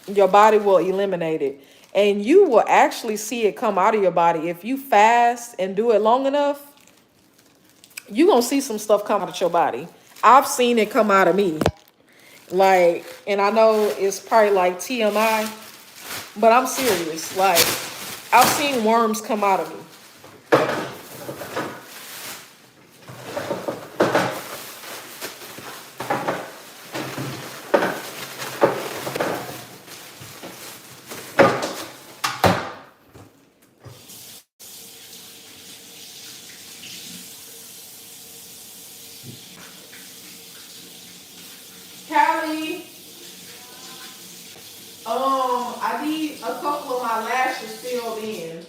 [SPEAKER 1] your body will eliminate it. And you will actually see it come out of your body. If you fast and do it long enough, you're going to see some stuff come out of your body. I've seen it come out of me. Like, and I know it's probably like TMI, but I'm serious. Like, I've seen worms come out of me. Sorry. I need a couple of my lashes filled in.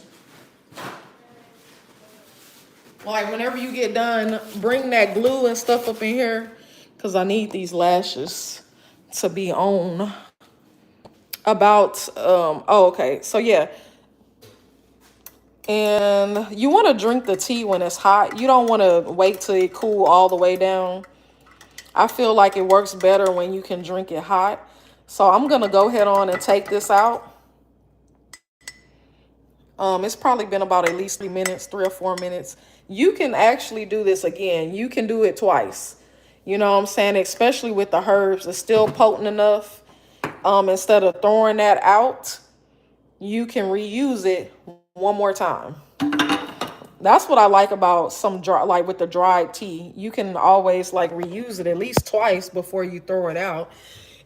[SPEAKER 1] Like whenever you get done, bring that glue and stuff up in here, cause I need these lashes to be on. Okay, so yeah. And you want to drink the tea when it's hot. You don't want to wait till it cool all the way down. I feel like it works better when you can drink it hot. So I'm going to go ahead on and take this out. It's probably been about at least 3 minutes, 3 or 4 minutes. You can actually do this again. You can do it twice. You know what I'm saying? Especially with the herbs. It's still potent enough. Instead of throwing that out, you can reuse it one more time. That's what I like about some dry, like with the dried tea. You can always like reuse it at least twice before you throw it out.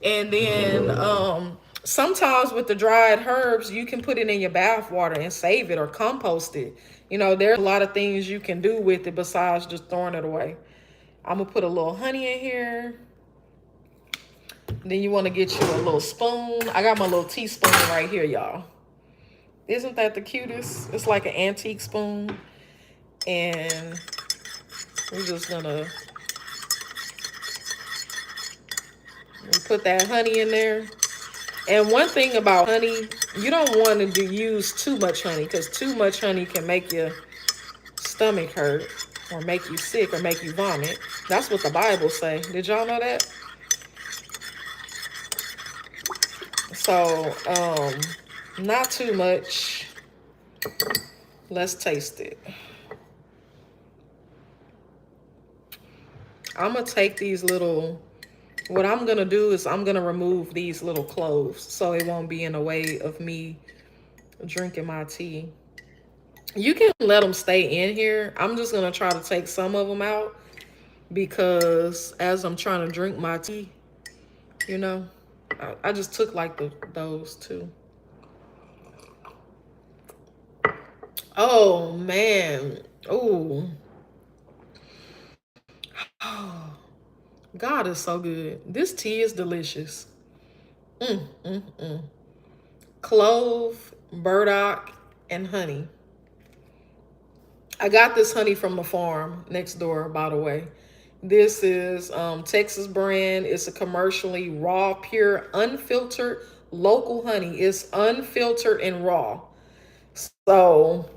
[SPEAKER 1] And then sometimes with the dried herbs, you can put it in your bath water and save it or compost it. You know, there's a lot of things you can do with it besides just throwing it away. I'm going to put a little honey in here. Then you want to get you a little spoon. I got my little teaspoon right here, y'all. Isn't that the cutest? It's like an antique spoon. And we're just gonna put that honey in there. And one thing about honey, you don't want to use too much honey, because too much honey can make your stomach hurt or make you sick or make you vomit. That's what the Bible say. Did y'all know that? So not too much. Let's taste it. I'm gonna take these little, what I'm gonna do is I'm gonna remove these little cloves so it won't be in the way of me drinking my tea. You can let them stay in here. I'm just gonna try to take some of them out because as I'm trying to drink my tea, you know, I just took like those two. Oh man. Oh. God is so good. This tea is delicious. Clove, burdock, and honey. I got this honey from the farm next door, by the way. This is Texas brand. It's a commercially raw, pure, unfiltered, local honey. It's unfiltered and raw. So,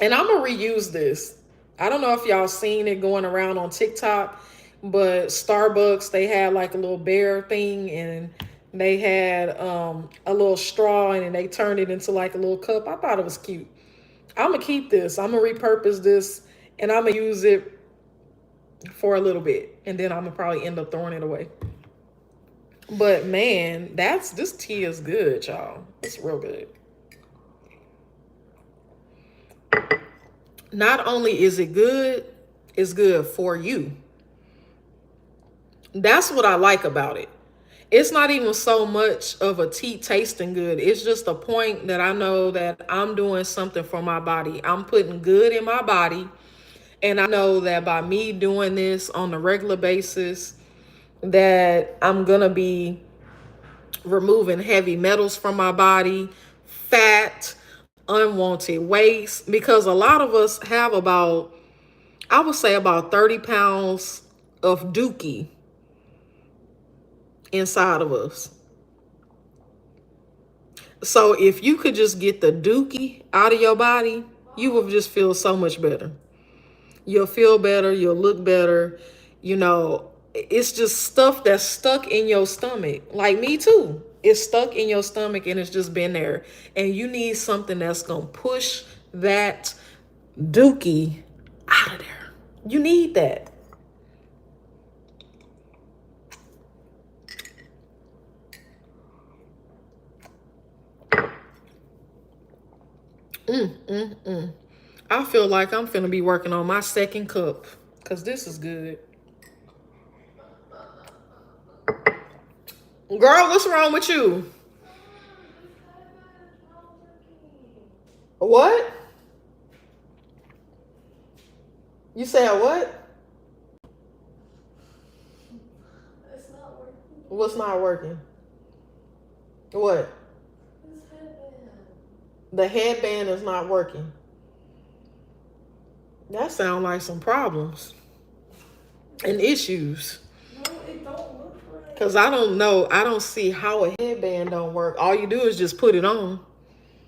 [SPEAKER 1] and I'm going to reuse this. I don't know if y'all seen it going around on TikTok, but Starbucks, they had like a little bear thing, and they had a little straw, and they turned it into like a little cup. I thought it was cute. I'm going to keep this. I'm going to repurpose this, and I'm going to use it for a little bit, and then I'm going to probably end up throwing it away. But man, this tea is good, y'all. It's real good. Not only is it good, it's good for you. That's what I like about it. It's not even so much of a tea tasting good. It's just a point that I know that I'm doing something for my body. I'm putting good in my body. And I know that by me doing this on a regular basis, that I'm going to be removing heavy metals from my body, fat, unwanted waste. Because a lot of us have about, I would say about 30 pounds of dookie inside of us. So if you could just get the dookie out of your body, you would just feel so much better. You'll feel better. You'll look better. You know, it's just stuff that's stuck in your stomach. Like me too. It's stuck in your stomach and it's just been there. And you need something that's going to push that dookie out of there. You need that. I feel like I'm finna be working on my second cup because this is good. Girl, what's wrong with you? What? You said what?
[SPEAKER 2] It's not working.
[SPEAKER 1] What's not working? What?
[SPEAKER 2] This headband.
[SPEAKER 1] The headband is not working. That sounds like some problems and issues.
[SPEAKER 2] No, it don't look right.
[SPEAKER 1] Because I don't know. I don't see how a headband don't work. All you do is just put it on.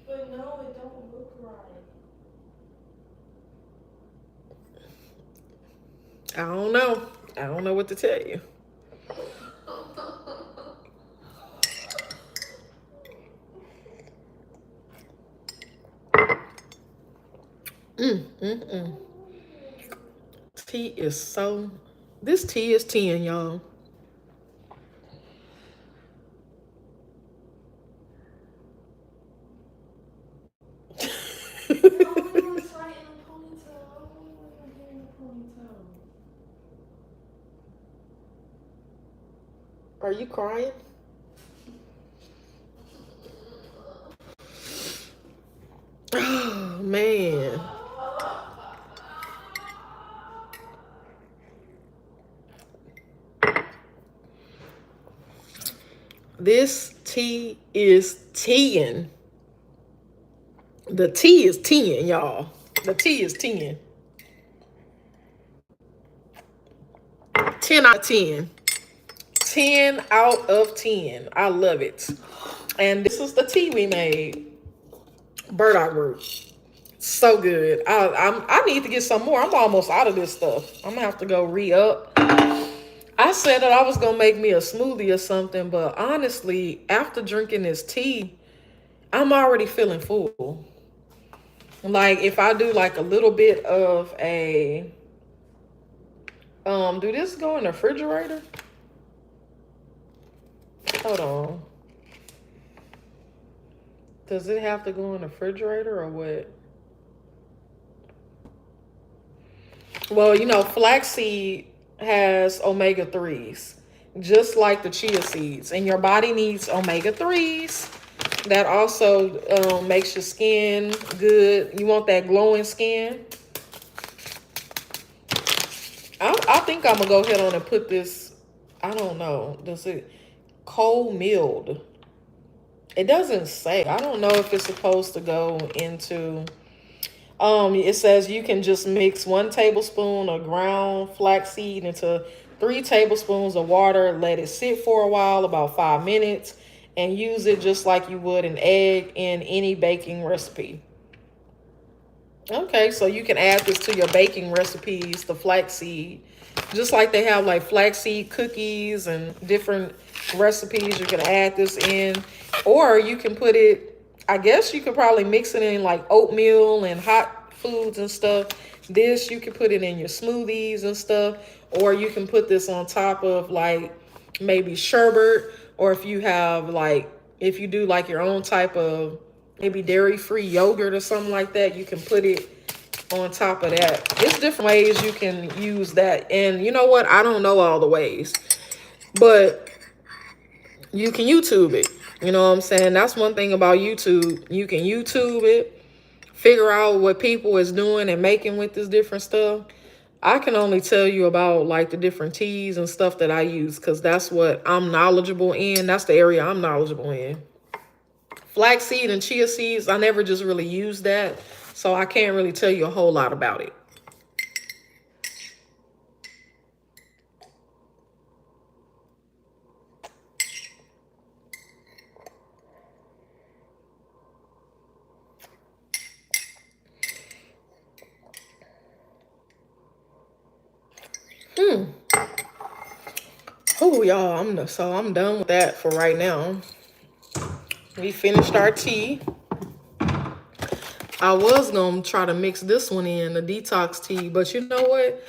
[SPEAKER 2] But no, it don't look right.
[SPEAKER 1] I don't know. I don't know what to tell you. Tea is so... This tea is 10, y'all. Are you crying? Oh, man. This tea is 10. The tea is 10, y'all. The tea is 10. 10 out of 10. 10 out of 10. I love it. And this is the tea we made. Burdock root. So good. I need to get some more. I'm almost out of this stuff. I'm gonna have to go re-up. I said that I was gonna make me a smoothie or something, but honestly, after drinking this tea, I'm already feeling full. Like if I do like a little bit of a do this go in the refrigerator? Hold on. Does it have to go in the refrigerator or what? Well, you know, flaxseed has omega-3s, just like the chia seeds. And your body needs omega-3s. That also makes your skin good. You want that glowing skin. I think I'm going to go ahead on and put this, I don't know, does it, cold milled? It doesn't say. I don't know if it's supposed to go into... it says you can just mix 1 tablespoon of ground flaxseed into 3 tablespoons of water. Let it sit for a while, about 5 minutes, and use it just like you would an egg in any baking recipe. Okay, so you can add this to your baking recipes, the flaxseed. Just like they have like flaxseed cookies and different recipes, you can add this in. Or you can put it, I guess you could probably mix it in like oatmeal and hot foods and stuff. This, you can put it in your smoothies and stuff. Or you can put this on top of like maybe sherbet. Or if you have like, if you do like your own type of maybe dairy-free yogurt or something like that, you can put it on top of that. It's different ways you can use that. And you know what? I don't know all the ways. But you can YouTube it. You know what I'm saying? That's one thing about YouTube. You can YouTube it, figure out what people is doing and making with this different stuff. I can only tell you about like the different teas and stuff that I use because that's what I'm knowledgeable in. That's the area I'm knowledgeable in. Flaxseed and chia seeds, I never just really used that. So I can't really tell you a whole lot about it. Oh, y'all, I'm done with that for right now. We finished our tea. I was going to try to mix this one in, the detox tea. But you know what?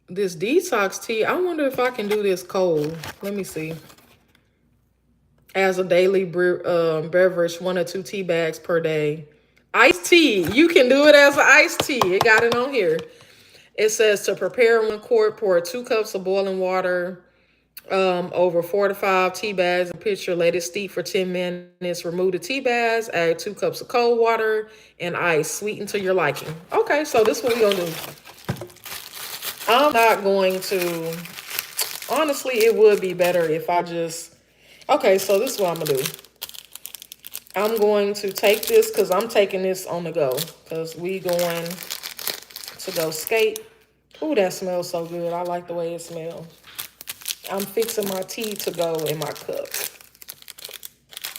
[SPEAKER 1] This detox tea, I wonder if I can do this cold. Let me see. As a daily beverage, 1 or 2 tea bags per day. Iced tea. You can do it as an iced tea. It got it on here. It says to prepare 1 quart, pour 2 cups of boiling water over 4 to 5 tea bags. A pitcher, let it steep for 10 minutes. Remove the tea bags. Add 2 cups of cold water and ice. Sweeten to your liking. Okay, so this is what we're going to do. I'm not going to... Honestly, it would be better if I just Okay, so this is what I'm gonna do. I'm going to take this because I'm taking this on the go because we going to go skate. Ooh, that smells so good. I like the way it smells. I'm fixing my tea to go in my cup.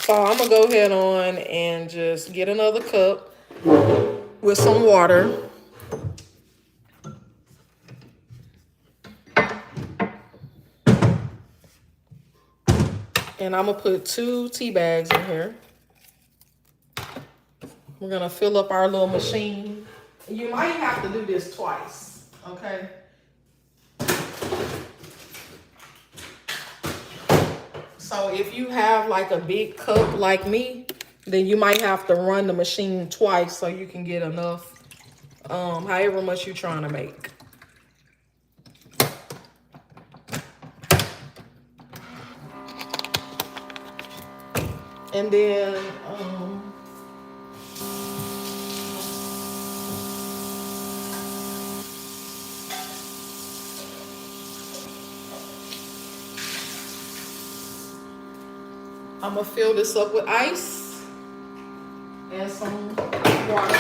[SPEAKER 1] So I'm gonna go ahead on and just get another cup with some water. And I'm gonna put 2 tea bags in here. We're gonna fill up our little machine. You might have to do this twice, okay? So if you have like a big cup like me, then you might have to run the machine twice so you can get enough, however much you're trying to make. And then, I'm gonna fill this up with ice and some water.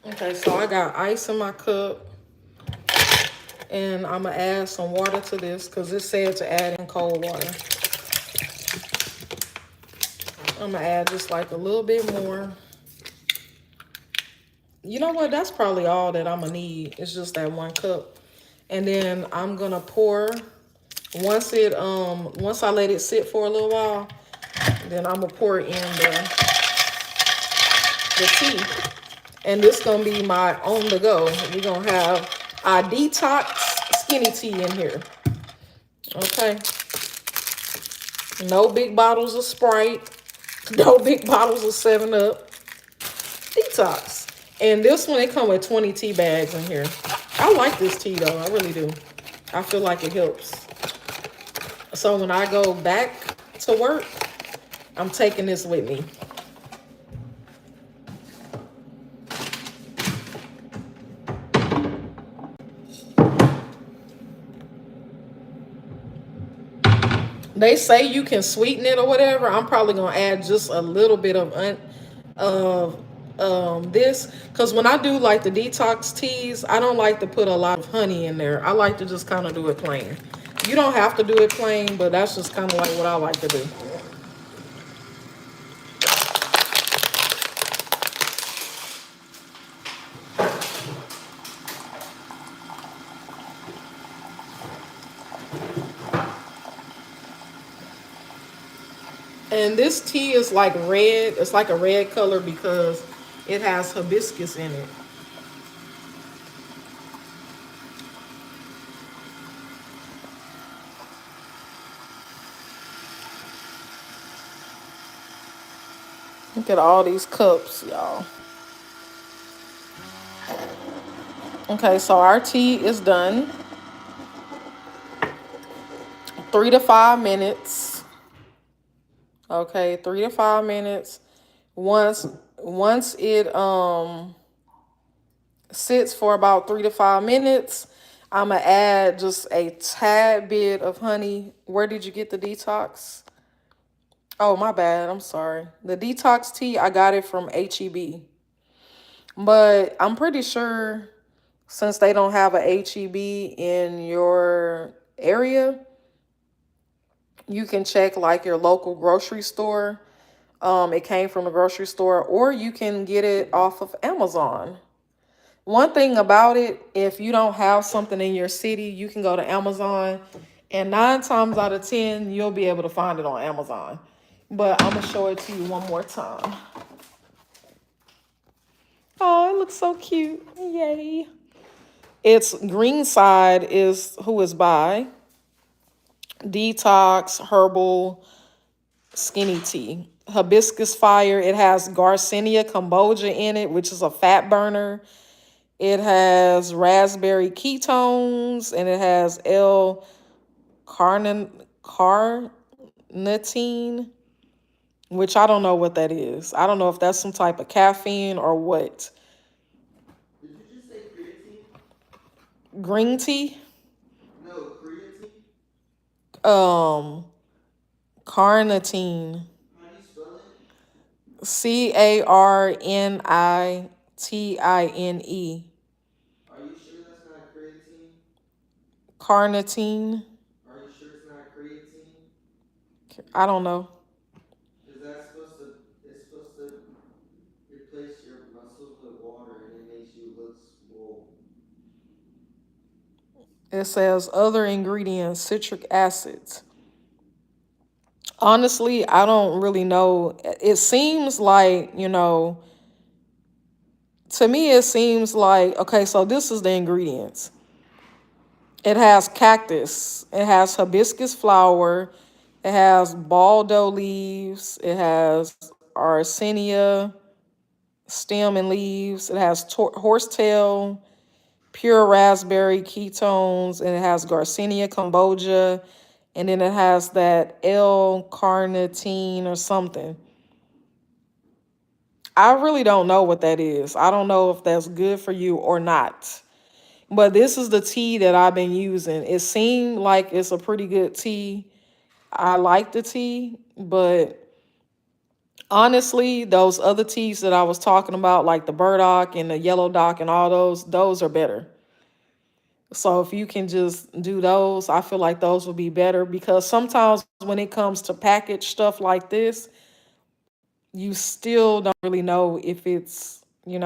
[SPEAKER 1] Okay, so I got ice in my cup. And I'm gonna add some water to this because it said to add in cold water. I'm gonna add just like a little bit more. You know what? That's probably all that I'm gonna need. It's just that 1 cup. And then I'm gonna pour once I let it sit for a little while, then I'm gonna pour in the tea. And this gonna be my on the go. We're gonna have our detox skinny tea in here. Okay. No big bottles of Sprite. No big bottles of 7-Up. Detox. And this one, it comes with 20 tea bags in here. I like this tea though. I really do. I feel like it helps. So when I go back to work, I'm taking this with me. They say you can sweeten it or whatever. I'm probably gonna add just a little bit of this, because when I do like the detox teas, I don't like to put a lot of honey in there. I like to just kind of do it plain. You don't have to do it plain, but that's just kind of like what I like to do. And this tea is like red. It's like a red color because it has hibiscus in it. Look at all these cups, y'all. Okay, so our tea is done. 3 to 5 minutes. Okay, 3 to 5 minutes. Once it sits for about 3 to 5 minutes, I'm gonna add just a tad bit of honey. Where did you get the detox? Oh, my bad. I'm sorry. The detox tea, I got it from HEB. But I'm pretty sure since they don't have a HEB in your area, you can check like your local grocery store. It came from the grocery store, or you can get it off of Amazon. One thing about it, if you don't have something in your city, you can go to Amazon, and 9 times out of 10, you'll be able to find it on Amazon. But I'm going to show it to you one more time. Oh, it looks so cute. Yay. It's Green Side is who is by. Detox Herbal Skinny Tea. Hibiscus Fire. It has Garcinia cambogia in it, which is a fat burner. It has raspberry ketones and it has L-carnitine, which I don't know what that is. I don't know if that's some type of caffeine or what.
[SPEAKER 3] Did you just say creatine?
[SPEAKER 1] Green tea?
[SPEAKER 3] No, creatine?
[SPEAKER 1] Um, Carnitine.
[SPEAKER 3] How do you spell it?
[SPEAKER 1] Carnitine.
[SPEAKER 3] Are you sure that's not creatine?
[SPEAKER 1] Carnitine.
[SPEAKER 3] Are you sure it's not creatine?
[SPEAKER 1] I don't know.
[SPEAKER 3] Because it's supposed to replace your muscles with water and it makes you look swole.
[SPEAKER 1] It says other ingredients, citric acids. Honestly, I don't really know. It seems like, to me, it seems like, okay, so this is the ingredients. It has cactus, it has hibiscus flower, it has baldo leaves, it has arsenia stem and leaves, it has horsetail, pure raspberry ketones, and it has Garcinia cambogia, and then it has that L-carnitine or something. I really don't know what that is. I don't know if that's good for you or not. But this is the tea that I've been using. It seemed like it's a pretty good tea. I like the tea, but honestly, those other teas that I was talking about, like the burdock and the yellow dock and all those are better. So if you can just do those, I feel like those will be better because sometimes when it comes to packaged stuff like this, you still don't really know if it's, in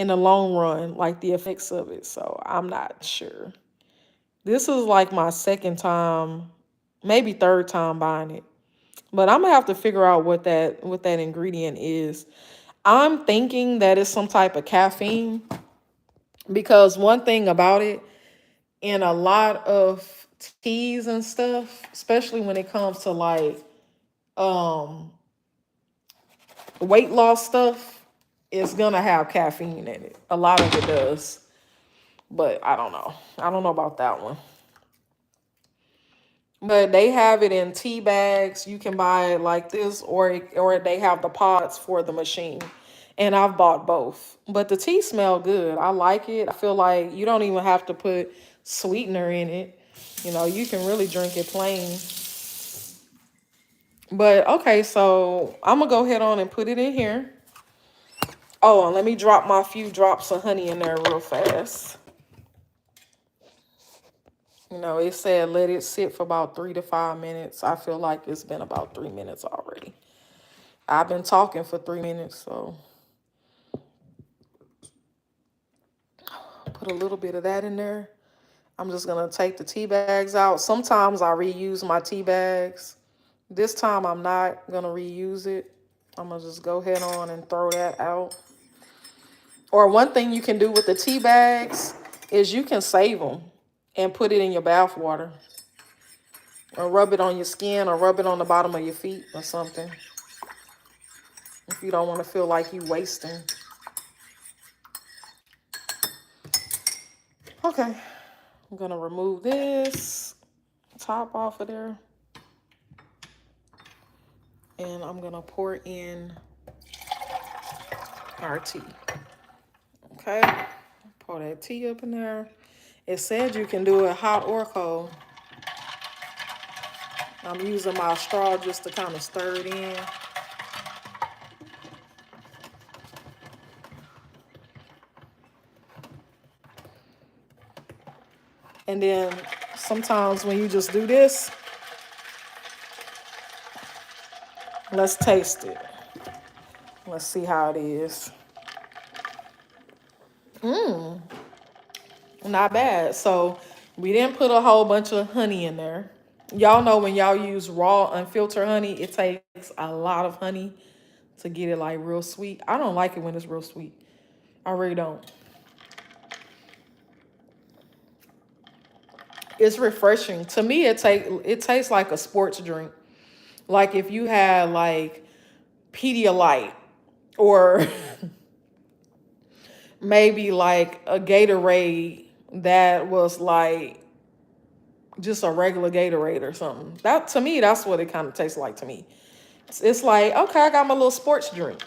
[SPEAKER 1] the long run, like the effects of it. So I'm not sure. This is like my second time, maybe third time buying it. But I'm gonna have to figure out what that ingredient is. I'm thinking that it's some type of caffeine because one thing about it, in a lot of teas and stuff, especially when it comes to like um weight loss stuff, it's gonna have caffeine in it. A lot of it does. But I don't know. I don't know about that one. But they have it in tea bags. You can buy it like this, or they have the pods for the machine. And I've bought both. But the tea smell good. I like it. I feel like you don't even have to put sweetener in it. You can really drink it plain. But okay, so I'm gonna go ahead on and put it in here. Oh, and let me drop my few drops of honey in there real fast. It said let it sit for about 3 to 5 minutes. I feel like it's been about 3 minutes already. I've been talking for 3 minutes, so put a little bit of that in there. I'm just gonna take the tea bags out. Sometimes I reuse my tea bags. This time I'm not gonna reuse it. I'm gonna just go ahead on and throw that out. Or one thing you can do with the tea bags is you can save them and put it in your bath water. Or rub it on your skin or rub it on the bottom of your feet or something. If you don't want to feel like you wasting. Okay. I'm going to remove this top off of there. And I'm going to pour in our tea. Okay. Pour that tea up in there. It said you can do it hot or cold. I'm using my straw just to kind of stir it in. And then sometimes when you just do this, let's taste it. Let's see how it is. Not bad. So we didn't put a whole bunch of honey in there. Y'all know when y'all use raw unfiltered honey, it takes a lot of honey to get it like real sweet. I don't like it when it's real sweet. I really don't. It's refreshing. To me, it tastes like a sports drink. Like if you had like Pedialyte or maybe like a Gatorade that was like just a regular Gatorade or something. That to me, that's what it kind of tastes like to me. It's like, okay, I got my little sports drink.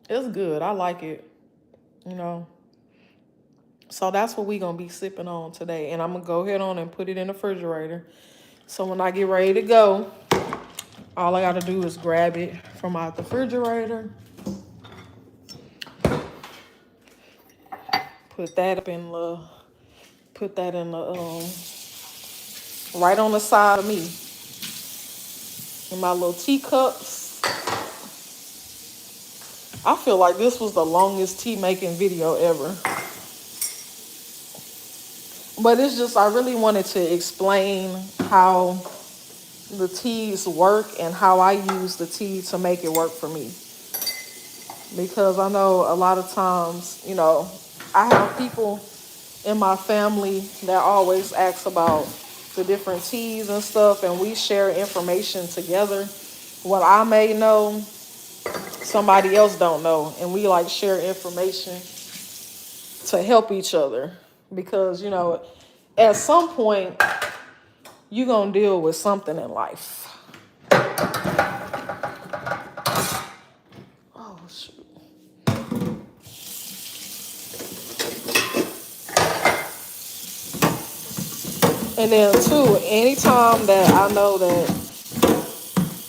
[SPEAKER 1] It's good. I like it, you know. So that's what we gonna be sipping on today. And I'm gonna go ahead on and put it in the refrigerator. So when I get ready to go, all I gotta do is grab it from out the refrigerator, put that up in the, put that in the, right on the side of me. In my little teacups. I feel like this was the longest tea making video ever. But it's just, I really wanted to explain how the teas work and how I use the tea to make it work for me. Because I know a lot of times, you know, I have people in my family that always ask about the different teas and stuff, and we share information together. What I may know, somebody else don't know, and we like share information to help each other. Because, you know, at some point, you're going to deal with something in life. Oh, shoot. And then, too, anytime that I know that,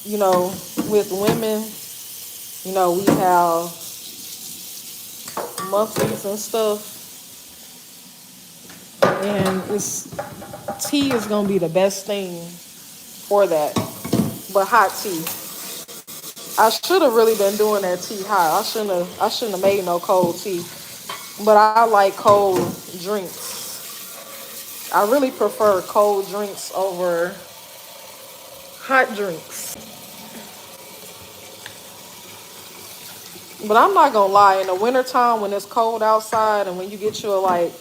[SPEAKER 1] you know, with women, you know, we have monthlies and stuff. And tea is going to be the best thing for that. But hot tea. I should have really been doing that tea hot. I shouldn't have made no cold tea. But I like cold drinks. I really prefer cold drinks over hot drinks. But I'm not gonna lie, in the wintertime when it's cold outside and when you get your like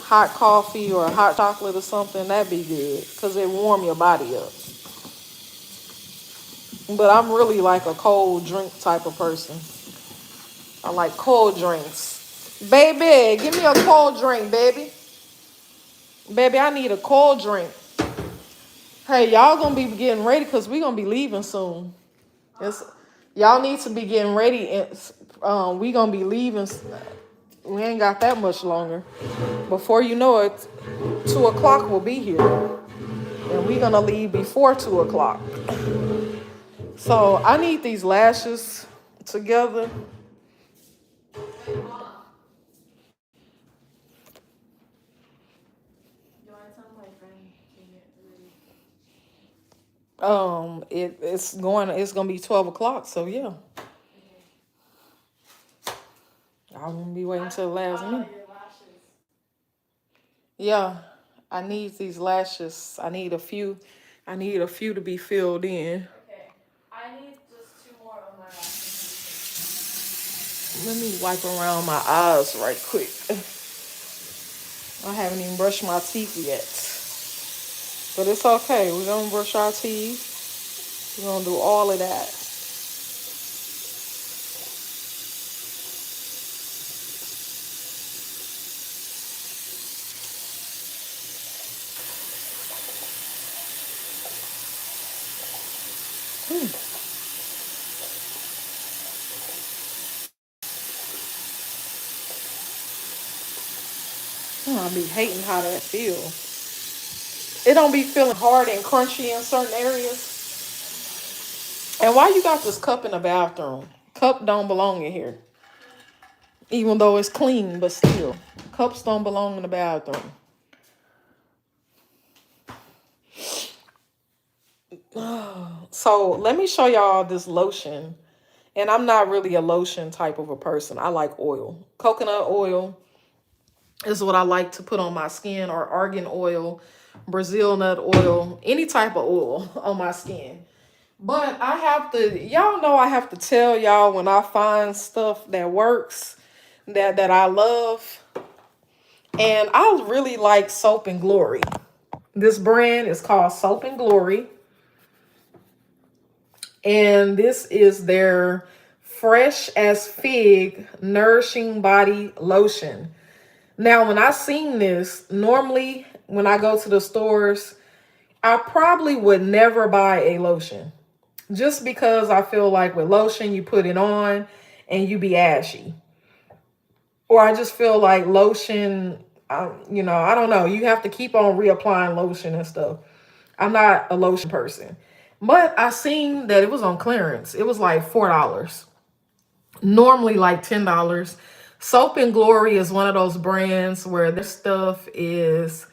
[SPEAKER 1] hot coffee or a hot chocolate or something, that'd be good. Cause it warm your body up. But I'm really like a cold drink type of person. I like cold drinks. Baby, give me a cold drink, baby. Baby, I need a cold drink. Hey, y'all gonna be getting ready because we gonna be leaving soon. Y'all need to be getting ready. And we gonna be leaving. We ain't got that much longer. Before you know it, 2 o'clock will be here. And we gonna leave before 2 o'clock. So I need these lashes together. It's gonna be 12 o'clock, so yeah. I won't be waiting till the last minute. Yeah, I need these lashes. I need a few to be filled in.
[SPEAKER 2] Okay. I need just 2 more on my lashes.
[SPEAKER 1] Let me wipe around my eyes right quick. I haven't even brushed my teeth yet. But it's okay. We're gonna brush our teeth. We're gonna do all of that. I be hating how that feels. It don't be feeling hard and crunchy in certain areas. And why you got this cup in the bathroom? Cup don't belong in here. Even though it's clean, but still. Cups don't belong in the bathroom. So let me show y'all this lotion. And I'm not really a lotion type of a person. I like oil. Coconut oil is what I like to put on my skin, or argan oil, Brazil nut oil, any type of oil on my skin. But I have to, y'all know I have to tell y'all when I find stuff that works, that I love. And I really like Soap and Glory. This brand is called Soap and Glory. And this is their Fresh as Fig Nourishing Body Lotion. Now, when I seen this, normally when I go to the stores, I probably would never buy a lotion. Just because I feel like with lotion, you put it on and you be ashy. Or I just feel like lotion, I don't know. You have to keep on reapplying lotion and stuff. I'm not a lotion person. But I seen that it was on clearance. It was like $4. Normally like $10. Soap and Glory is one of those brands where their stuff is,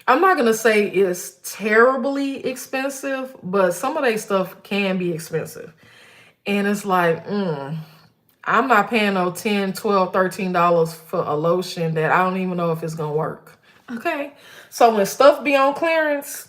[SPEAKER 1] I'm not going to say it's terribly expensive, but some of their stuff can be expensive. And it's like, I'm not paying no 10, 12, $13 for a lotion that I don't even know if it's going to work. Okay. So when stuff be on clearance,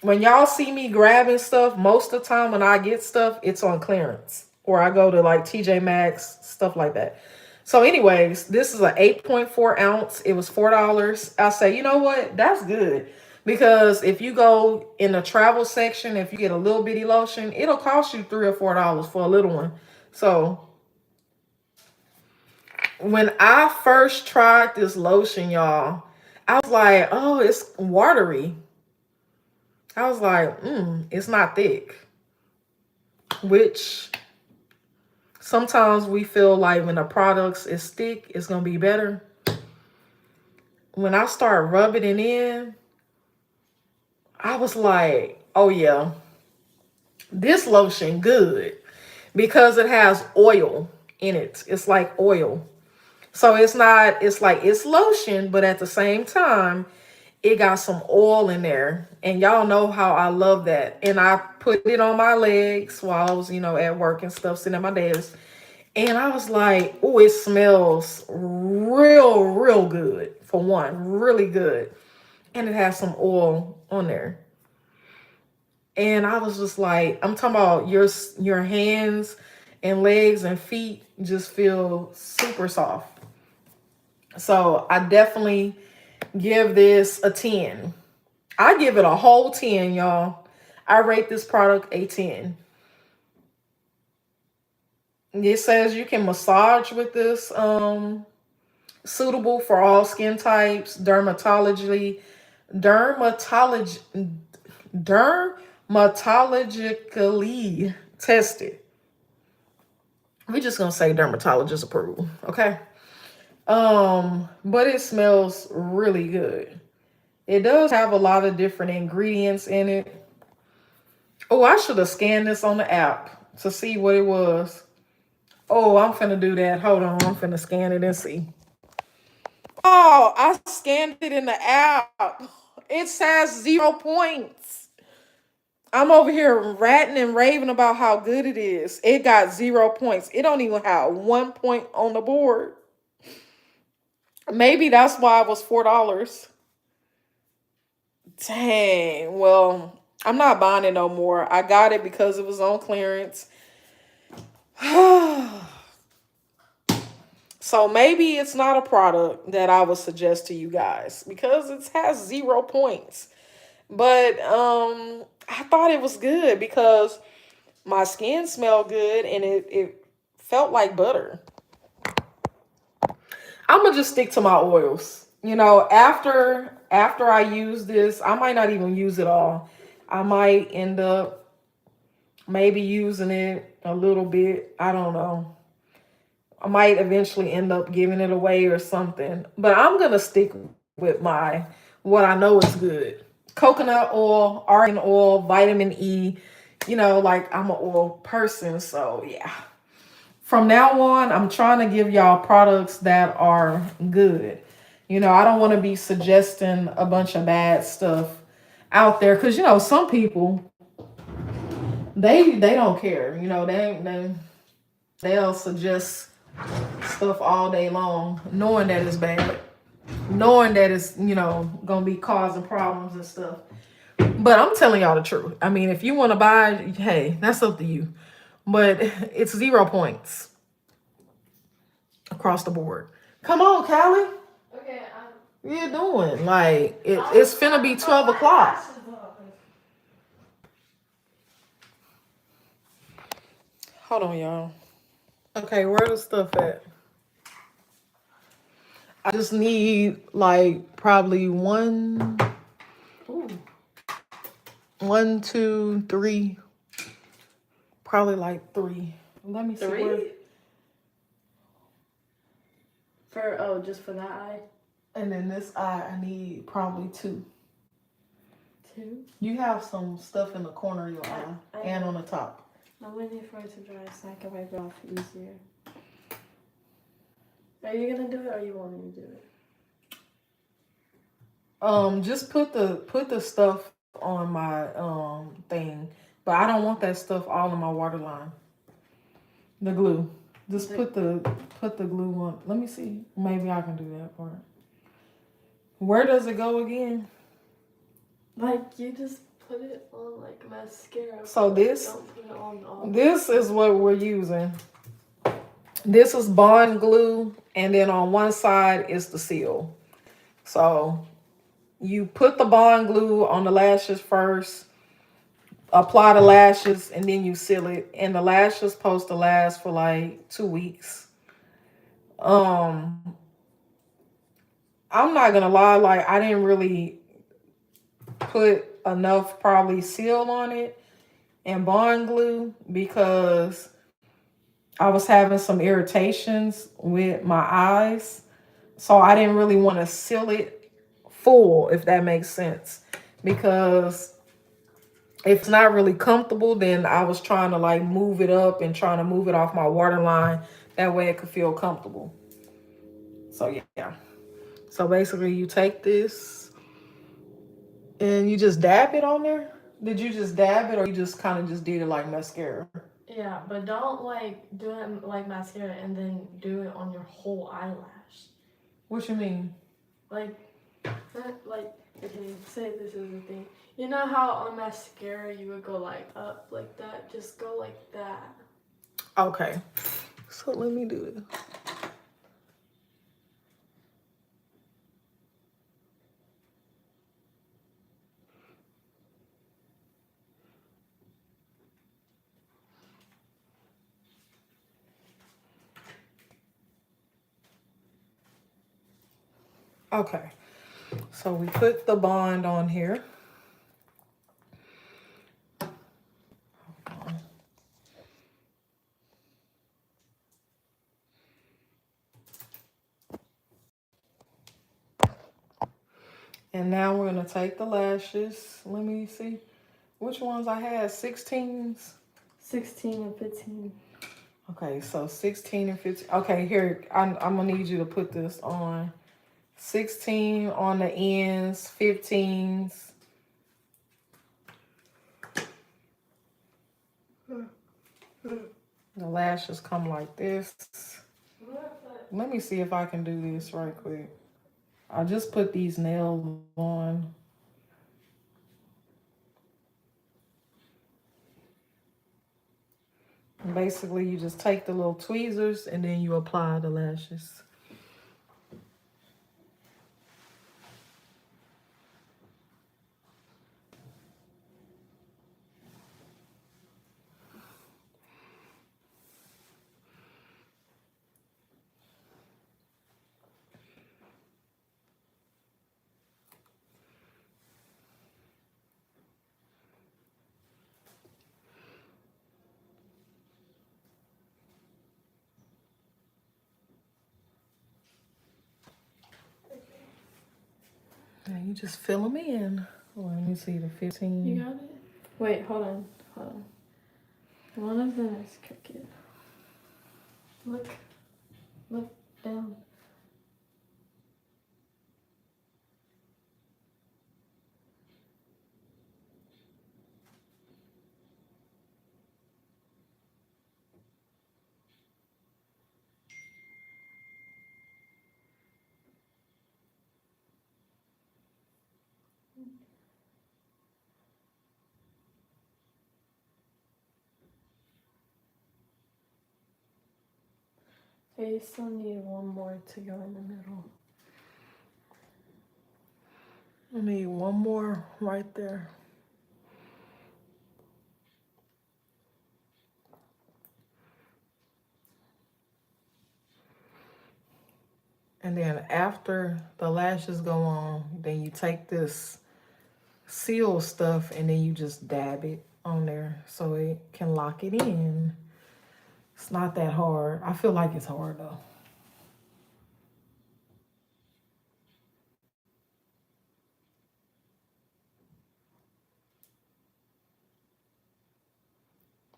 [SPEAKER 1] when y'all see me grabbing stuff, most of the time when I get stuff, it's on clearance. Or I go to like TJ Maxx, stuff like that. So anyways, this is an 8.4 ounce. It was $4. I say, you know what? That's good. Because if you go in the travel section, if you get a little bitty lotion, it'll cost you $3 or $4 for a little one. So when I first tried this lotion, y'all, I was like, oh, it's watery. I was like, it's not thick. Which sometimes we feel like when the products is thick, it's going to be better. When I start rubbing it in, I was like, oh yeah, this lotion good. Because it has oil in it. It's like oil. So it's like it's lotion, but at the same time, it got some oil in there. And y'all know how I love that. And I put it on my legs while I was, at work and stuff, sitting at my desk. And I was like, oh, it smells real, real good. For one, really good. And it has some oil on there. And I was just like, I'm talking about your hands and legs and feet just feel super soft. So I definitely give this a 10. I give it a whole 10, y'all. I rate this product a 10. It says you can massage with this, suitable for all skin types, dermatologically tested. We're just gonna say dermatologist approval, okay? But it smells really good. It does have a lot of different ingredients in it. Oh, I should have scanned this on the app to see what it was. Oh, I'm finna do that. Hold on, I'm finna scan it and see. Oh, I scanned it in the app. It says 0 points. I'm over here ratting and raving about how good it is. It got 0 points. It don't even have 1 point on the board. Maybe that's why it was $4. Dang. Well, I'm not buying it no more. I got it because it was on clearance. So maybe it's not a product that I would suggest to you guys because it has 0 points. But I thought it was good because my skin smelled good and it felt like butter. I'm gonna just stick to my oils. After I use this, I might not even use it all. I might end up maybe using it a little bit. I don't know. I might eventually end up giving it away or something. But I'm gonna stick with what I know is good. Coconut oil, argan oil, vitamin E. Like I'm an oil person, so yeah. From now on, I'm trying to give y'all products that are good. I don't want to be suggesting a bunch of bad stuff out there because some people they don't care. They'll suggest stuff all day long, knowing that it's bad, knowing that it's gonna be causing problems and stuff. But I'm telling y'all the truth. I mean, if you want to buy, hey, that's up to you. But it's 0 points across the board. Come on, Callie.
[SPEAKER 2] Okay,
[SPEAKER 1] What you doing? Like, it's finna be 12 o'clock. Hold on, y'all. Okay, where the stuff at? I just need like probably
[SPEAKER 2] Ooh.
[SPEAKER 1] one, two, three, probably like three. Let me see where.
[SPEAKER 2] 3? Just for that eye?
[SPEAKER 1] And then this eye, I need probably two.
[SPEAKER 2] 2?
[SPEAKER 1] You have some stuff in the corner of your eye and on the top.
[SPEAKER 2] I'm waiting for it to dry so I can wipe it off easier. Are you gonna do it or you want me to do it?
[SPEAKER 1] Just put the stuff on my thing, but I don't want that stuff all in my water line. The glue. Just put the glue on. Let me see. Maybe I can do that part. Where does it go again?
[SPEAKER 2] Like you just put it on like mascara.
[SPEAKER 1] So
[SPEAKER 2] but
[SPEAKER 1] this
[SPEAKER 2] don't put it on all.
[SPEAKER 1] this is what we're using. This is Bond glue, and then on one side is the seal. So you put the Bond glue on the lashes first, apply the lashes, and then you seal it. And the lashes supposed to last for like 2 weeks. I'm not gonna lie, like I didn't really put enough probably seal on it and Bond glue because I was having some irritations with my eyes. So I didn't really want to seal it full, if that makes sense. Because if it's not really comfortable, then I was trying to like move it up and trying to move it off my waterline. That way it could feel comfortable. So yeah. So basically you take this and you just dab it on there. Did you just dab it or you just kind of just did it like mascara?
[SPEAKER 2] Yeah, but don't like do it like mascara and then do it on your whole eyelash.
[SPEAKER 1] What you mean?
[SPEAKER 2] Like, okay, say this is the thing. You know how on mascara you would go like up like that? Just go like that.
[SPEAKER 1] Okay. So let me do it. Okay. So we put the Bond on here. And now we're going to take the lashes. Let me see. Which ones I had? 16s?
[SPEAKER 2] 16 and 15.
[SPEAKER 1] Okay, so 16 and 15. Okay, here. I'm going to need you to put this on. 16 on the ends, 15s. The lashes come like this. Let me see if I can do this right quick. I just put these nails on. Basically, you just take the little tweezers and then you apply the lashes. And you just fill them in. Let me see the 15.
[SPEAKER 2] You got it? Wait, hold on. One of them is crooked. Look down. Okay, you still need one more to go in the middle.
[SPEAKER 1] I need one more right there. And then after the lashes go on, then you take this seal stuff and then you just dab it on there so it can lock it in. It's not that hard. I feel like it's hard though.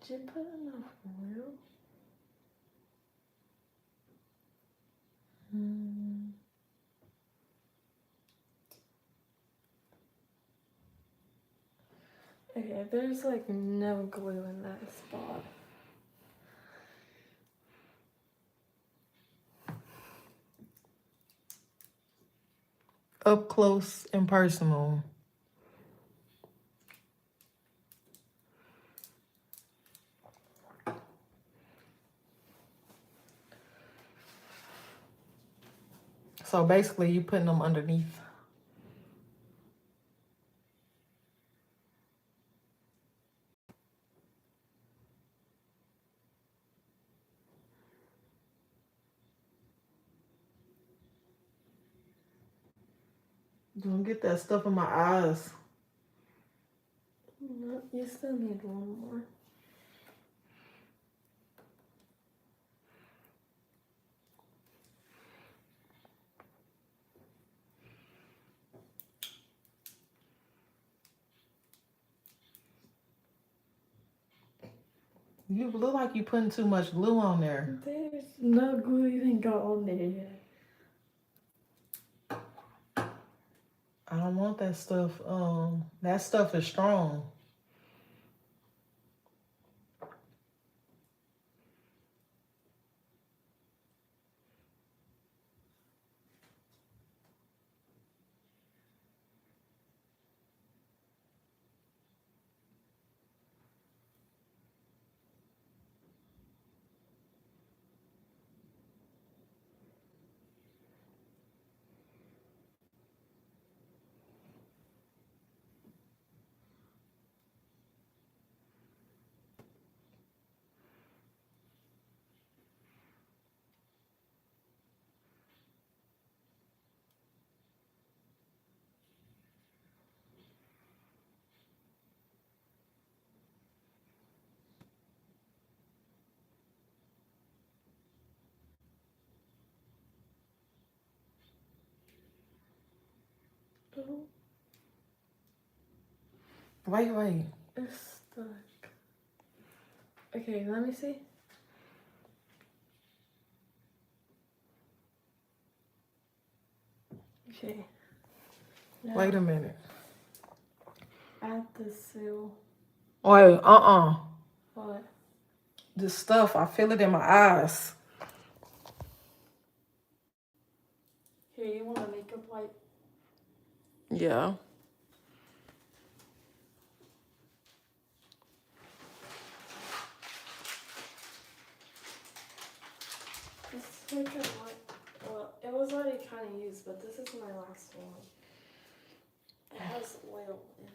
[SPEAKER 2] Did you put enough glue? Okay, there's like no glue in that spot.
[SPEAKER 1] Up close and personal. So basically you putting them underneath. Don't get that stuff in my eyes.
[SPEAKER 2] No, you still need one more.
[SPEAKER 1] You look like you putting too much glue on there.
[SPEAKER 2] There's no glue even got on there yet.
[SPEAKER 1] I don't want that stuff. That stuff is strong.
[SPEAKER 2] Oh,
[SPEAKER 1] Wait.
[SPEAKER 2] it's stuck. Okay, let me see. Okay. Now,
[SPEAKER 1] Wait a minute.
[SPEAKER 2] add the seal.
[SPEAKER 1] Wait,
[SPEAKER 2] What?
[SPEAKER 1] This stuff, I feel it in my eyes.
[SPEAKER 2] Here, you want a makeup wipe?
[SPEAKER 1] Yeah.
[SPEAKER 2] This makeup wipe. Well, it was already kind of used, but this is my last one. It has oil in it.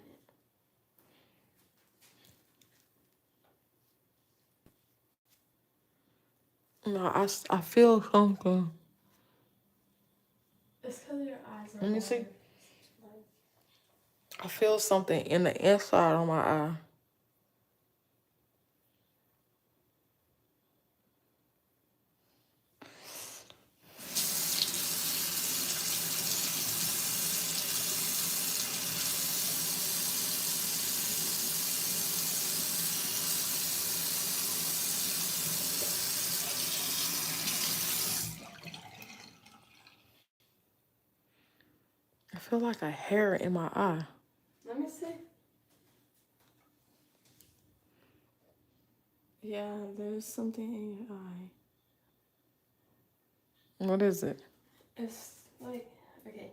[SPEAKER 1] No, I feel something.
[SPEAKER 2] It's because your eyes are
[SPEAKER 1] Let me see.
[SPEAKER 2] watery. Like,
[SPEAKER 1] I feel something in the inside of my eye. I feel like a hair in my eye.
[SPEAKER 2] let me see. Yeah, there's something in your eye.
[SPEAKER 1] What is it?
[SPEAKER 2] It's like, okay,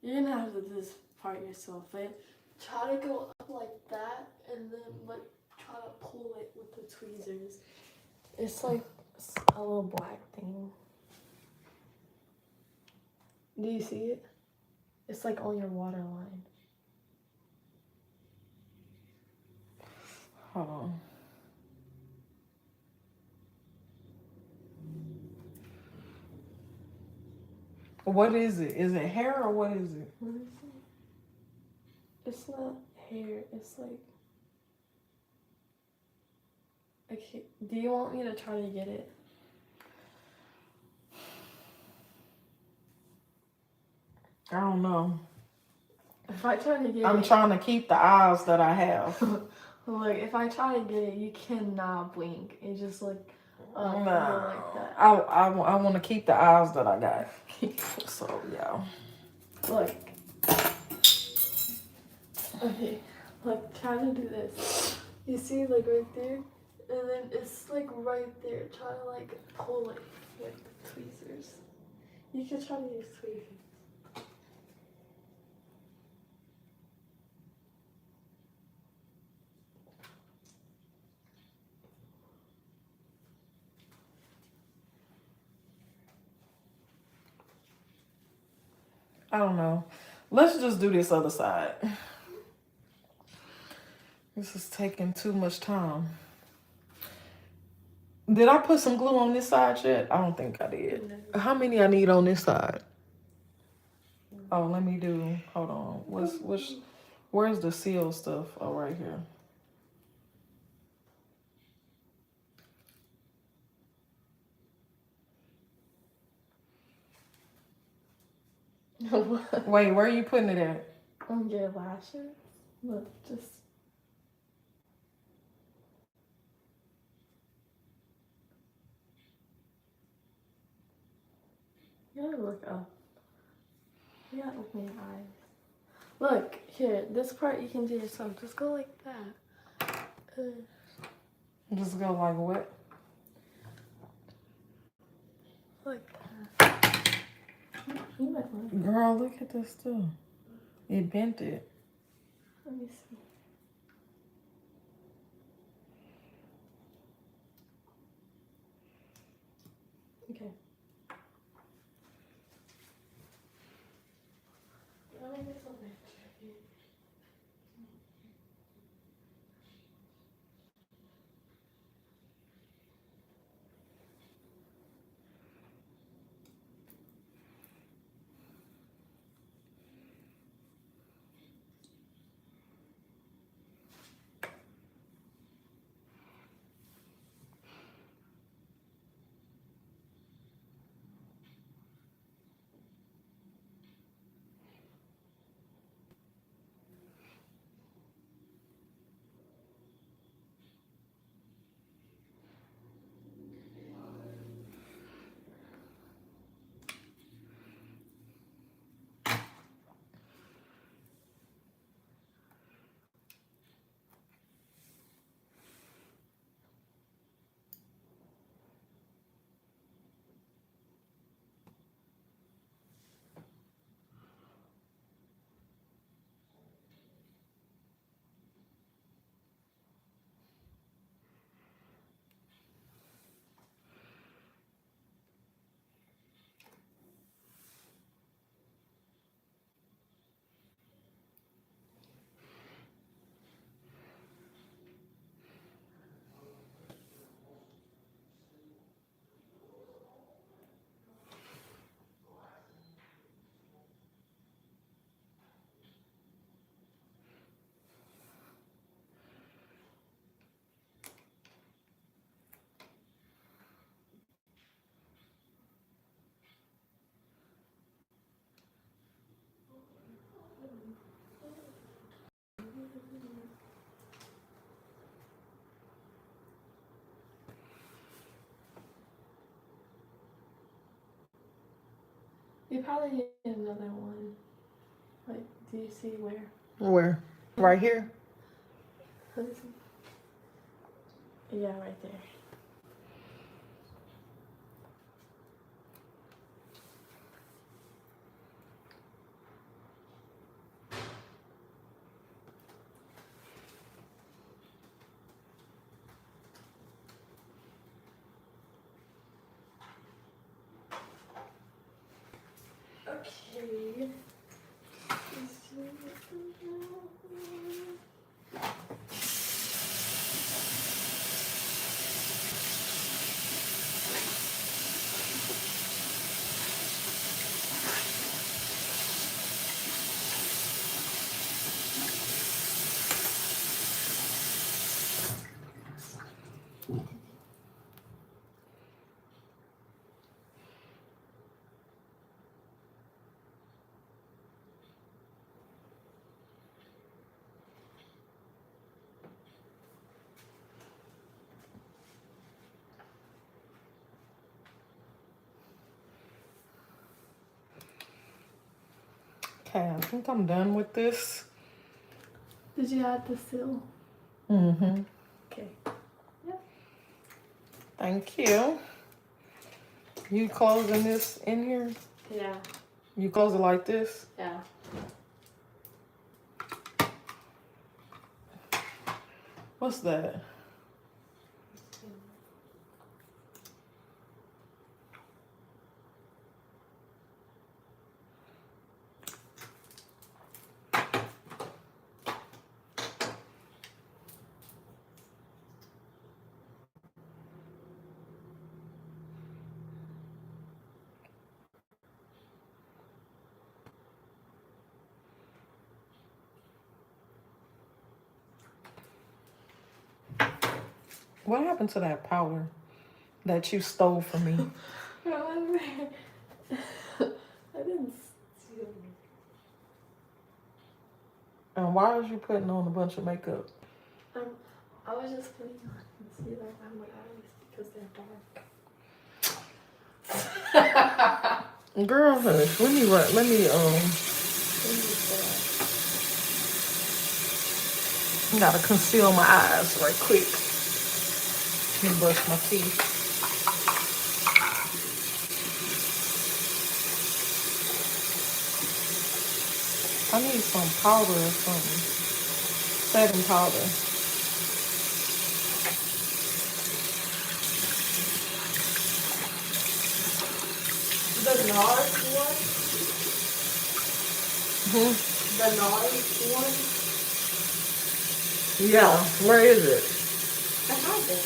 [SPEAKER 2] you're gonna have to do this part yourself, but try to go up like that and then like try to pull it with the tweezers. It's like a little black thing. Do you see it? It's like on your waterline.
[SPEAKER 1] Hold on. What is it? Is it hair or what is it?
[SPEAKER 2] Let me see. It's not hair. It's like. Okay. Do you want me to try to get it?
[SPEAKER 1] I don't know.
[SPEAKER 2] If I try to get
[SPEAKER 1] I'm
[SPEAKER 2] it.
[SPEAKER 1] trying to keep the eyes that I have.
[SPEAKER 2] Look, if I try to get it, you cannot blink. It's just like. Go like
[SPEAKER 1] No.
[SPEAKER 2] that.
[SPEAKER 1] I want to keep the eyes that I got. So, yeah.
[SPEAKER 2] Look. Okay. Like, try to do this. You see, like, right there? And then it's, like, right there. Try to, like, pull it with tweezers. You can try to use tweezers.
[SPEAKER 1] I don't know. Let's just do this other side. This is taking too much time. Did I put some glue on this side yet? I don't think I did.
[SPEAKER 2] No.
[SPEAKER 1] How many I need on this side? Oh, let me do. Hold on. Where's the seal stuff? Oh, right here. Wait, where are you putting it at?
[SPEAKER 2] On your lashes? Look, just. You gotta look up. You gotta open your eyes. Look, here, this part you can do yourself. Just go like that.
[SPEAKER 1] Just go like what?
[SPEAKER 2] Like that. You might want to.
[SPEAKER 1] Girl, look at this too. It bent it.
[SPEAKER 2] Let me see. Okay. Let me get something. You probably need another one. Like, do you see where?
[SPEAKER 1] Where? Right here?
[SPEAKER 2] Let me see. Yeah, right there. Okay.
[SPEAKER 1] Okay, I think I'm done with this.
[SPEAKER 2] Did you add the seal?
[SPEAKER 1] Mm-hmm.
[SPEAKER 2] Okay.
[SPEAKER 1] Thank you. You closing this in here?
[SPEAKER 2] Yeah.
[SPEAKER 1] You close it like this?
[SPEAKER 2] Yeah.
[SPEAKER 1] What's that? What happened to that powder that you stole from me?
[SPEAKER 2] Remember? I didn't steal it.
[SPEAKER 1] And why was you putting on a bunch of makeup?
[SPEAKER 2] I was just putting on concealer on my eyes because they're dark.
[SPEAKER 1] Girl, hush. Let me gotta conceal my eyes right quick. Let me brush my teeth. I need some powder or something. Setting powder.
[SPEAKER 2] The NARS one?
[SPEAKER 1] Hmm?
[SPEAKER 2] The NARS one?
[SPEAKER 1] Yeah, where is it?
[SPEAKER 2] I have it.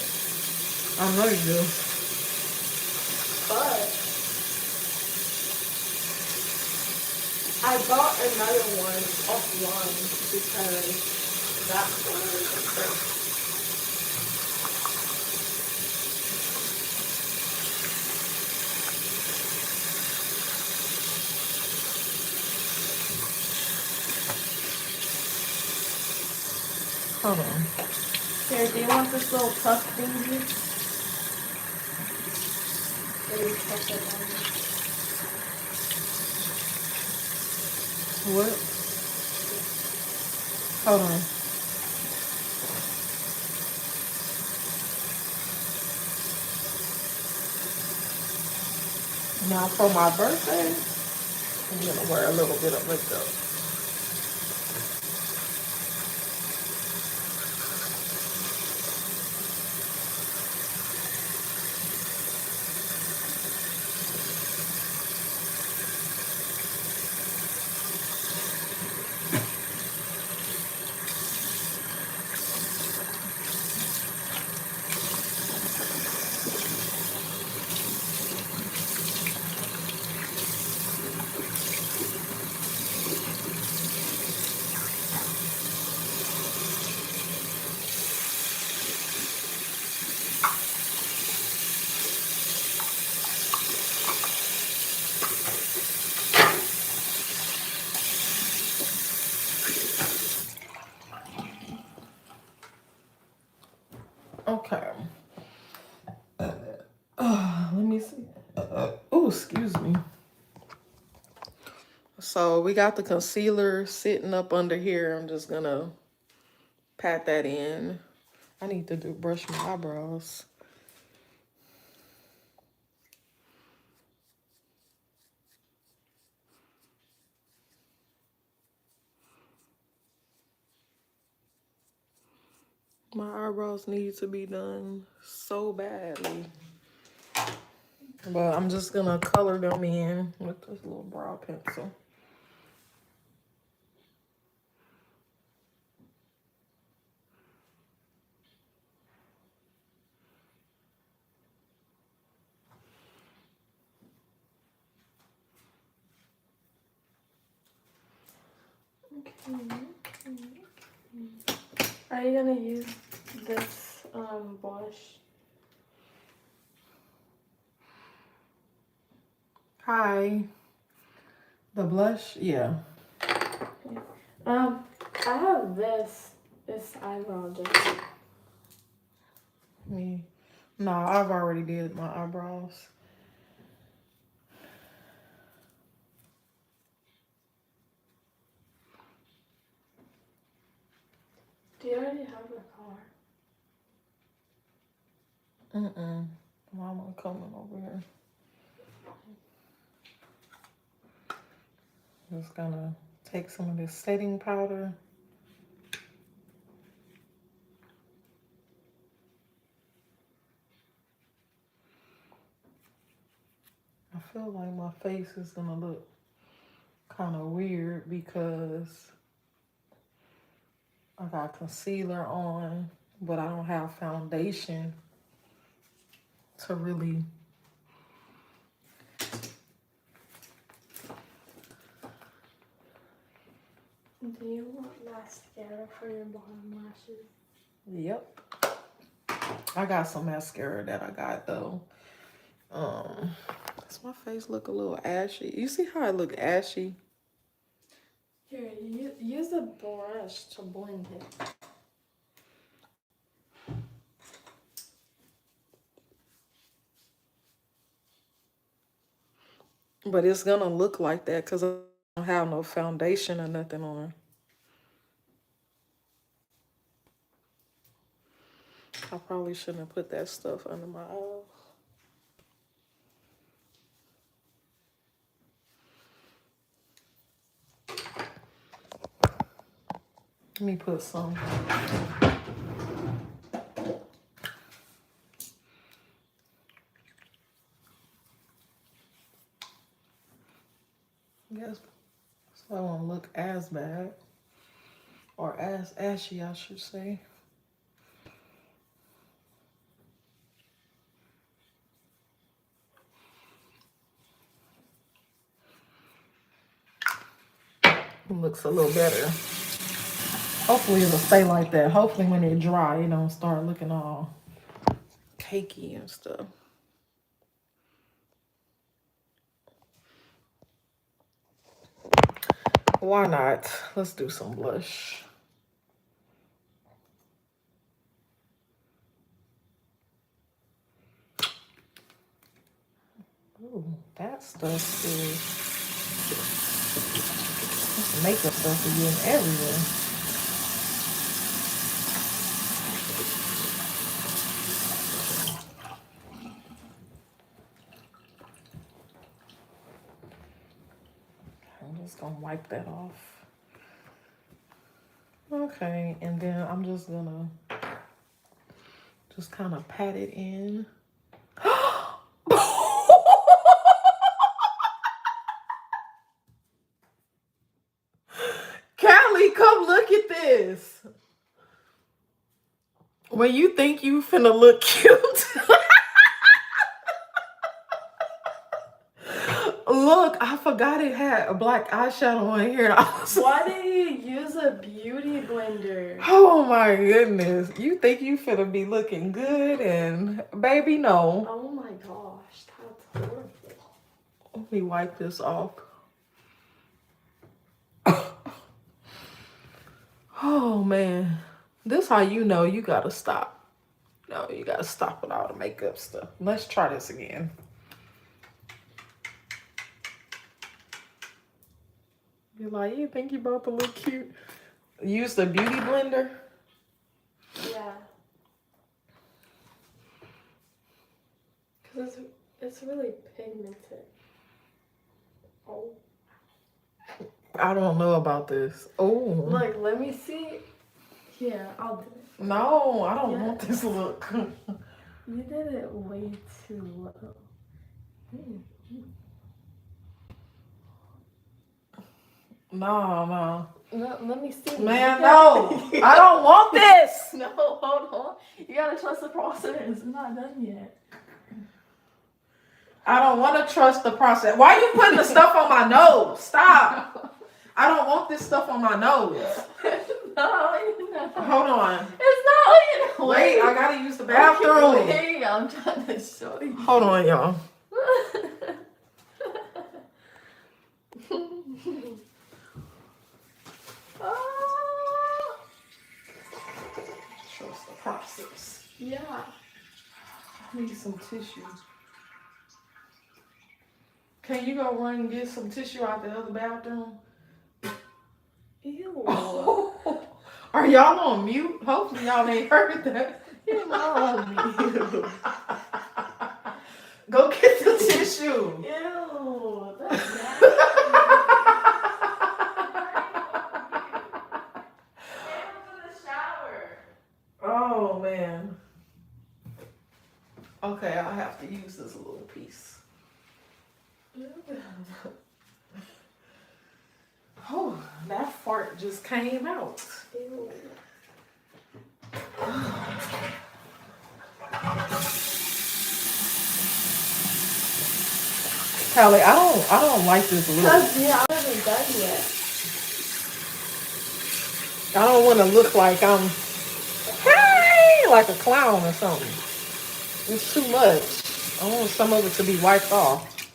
[SPEAKER 1] I know you do.
[SPEAKER 2] But I bought another one offline because that one is
[SPEAKER 1] Hold on.
[SPEAKER 2] Here, do you want this little tuck thingy? Where you tuck it on?
[SPEAKER 1] What? Hold on. Now for my birthday, I'm gonna wear a little bit of makeup. Okay. Let me see. Oh, excuse me. So we got the concealer sitting up under here. I'm just gonna pat that in. I need to brush my eyebrows. My eyebrows need to be done so badly. But I'm just gonna color them in with this little brow pencil.
[SPEAKER 2] Are you gonna use this blush?
[SPEAKER 1] Hi. The blush? Yeah.
[SPEAKER 2] I have this eyebrow gel.
[SPEAKER 1] Me. No, I've already did my eyebrows.
[SPEAKER 2] already have a car.
[SPEAKER 1] Mama coming over here. Just gonna take some of this setting powder. I feel like my face is gonna look kind of weird because I got concealer on, but I don't have foundation to really.
[SPEAKER 2] Do you want mascara for your bottom lashes?
[SPEAKER 1] Yep. I got some mascara that I got though. Does my face look a little ashy? You see how I look ashy?
[SPEAKER 2] Here, use a brush to blend it.
[SPEAKER 1] But it's gonna look like that because I don't have no foundation or nothing on. I probably shouldn't have put that stuff under my eyes. Let me put some. Yes, so I won't look as bad. Or as ashy, I should say. It looks a little better. Hopefully it'll stay like that. Hopefully when it dry, it don't start looking all cakey and stuff. Why not? Let's do some blush. Ooh, that stuff is... This makeup stuff is getting everywhere. I'm just gonna wipe that off. Okay, and then I'm just gonna kind of pat it in. Callie, come look at this. When you think you finna look cute. Look, I forgot it had a black eyeshadow on here.
[SPEAKER 2] Why did you use a beauty blender?
[SPEAKER 1] Oh my goodness. You think you finna be looking good and baby, no.
[SPEAKER 2] Oh my gosh, that's horrible.
[SPEAKER 1] Let me wipe this off. Oh man. This how you know you gotta stop. No, you gotta stop with all the makeup stuff. Let's try this again. You're like, you think you about to look cute? Use the beauty blender.
[SPEAKER 2] Yeah. Because it's really pigmented. Oh.
[SPEAKER 1] I don't know about this. Oh.
[SPEAKER 2] Look, let me see. Yeah, I'll do it.
[SPEAKER 1] No, I don't want this look.
[SPEAKER 2] You did it way too low.
[SPEAKER 1] No.
[SPEAKER 2] No, let me see.
[SPEAKER 1] Man, no. I don't want this.
[SPEAKER 2] No, hold on. You gotta trust the process. It's not done yet.
[SPEAKER 1] I don't want to trust the process. Why are you putting the stuff on my nose? Stop. I don't want this stuff on my nose.
[SPEAKER 2] No.
[SPEAKER 1] Hold on.
[SPEAKER 2] It's not.
[SPEAKER 1] Wait, I gotta use the bathroom.
[SPEAKER 2] Wait, I'm trying to show you.
[SPEAKER 1] Hold on, y'all. Trust the process.
[SPEAKER 2] Yeah.
[SPEAKER 1] I need some tissue. Can you go run and get some tissue out the other bathroom?
[SPEAKER 2] Ew.
[SPEAKER 1] Are y'all on mute? Hopefully y'all ain't heard that.
[SPEAKER 2] You're not on mute.
[SPEAKER 1] Go get the tissue.
[SPEAKER 2] Ew, that's nasty.
[SPEAKER 1] Oh man. Okay, I'll have to use this little piece. Oh, that fart just came out.
[SPEAKER 2] Ew.
[SPEAKER 1] Callie, I don't like this look.
[SPEAKER 2] Yeah, I haven't done yet.
[SPEAKER 1] I don't want to look like I'm hey like a clown or something. It's too much. I want some of it to be wiped off.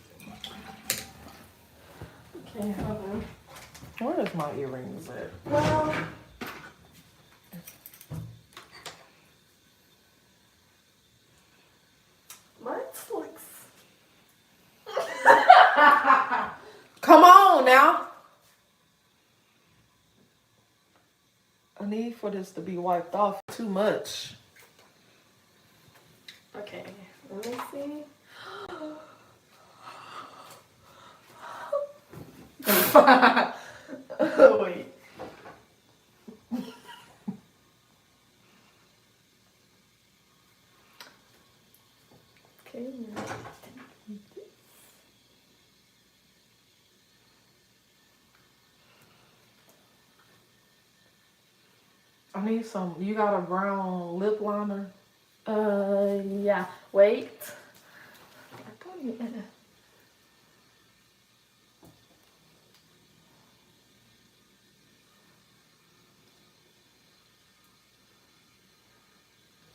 [SPEAKER 2] Okay, hold on.
[SPEAKER 1] Where's my earrings at?
[SPEAKER 2] Well, mine looks.
[SPEAKER 1] Come on now. I need for this to be wiped off. Too much.
[SPEAKER 2] Okay, let me see.
[SPEAKER 1] Wait.
[SPEAKER 2] Okay, now.
[SPEAKER 1] I need some. You got a brown lip liner?
[SPEAKER 2] Yeah. Wait. I don't even.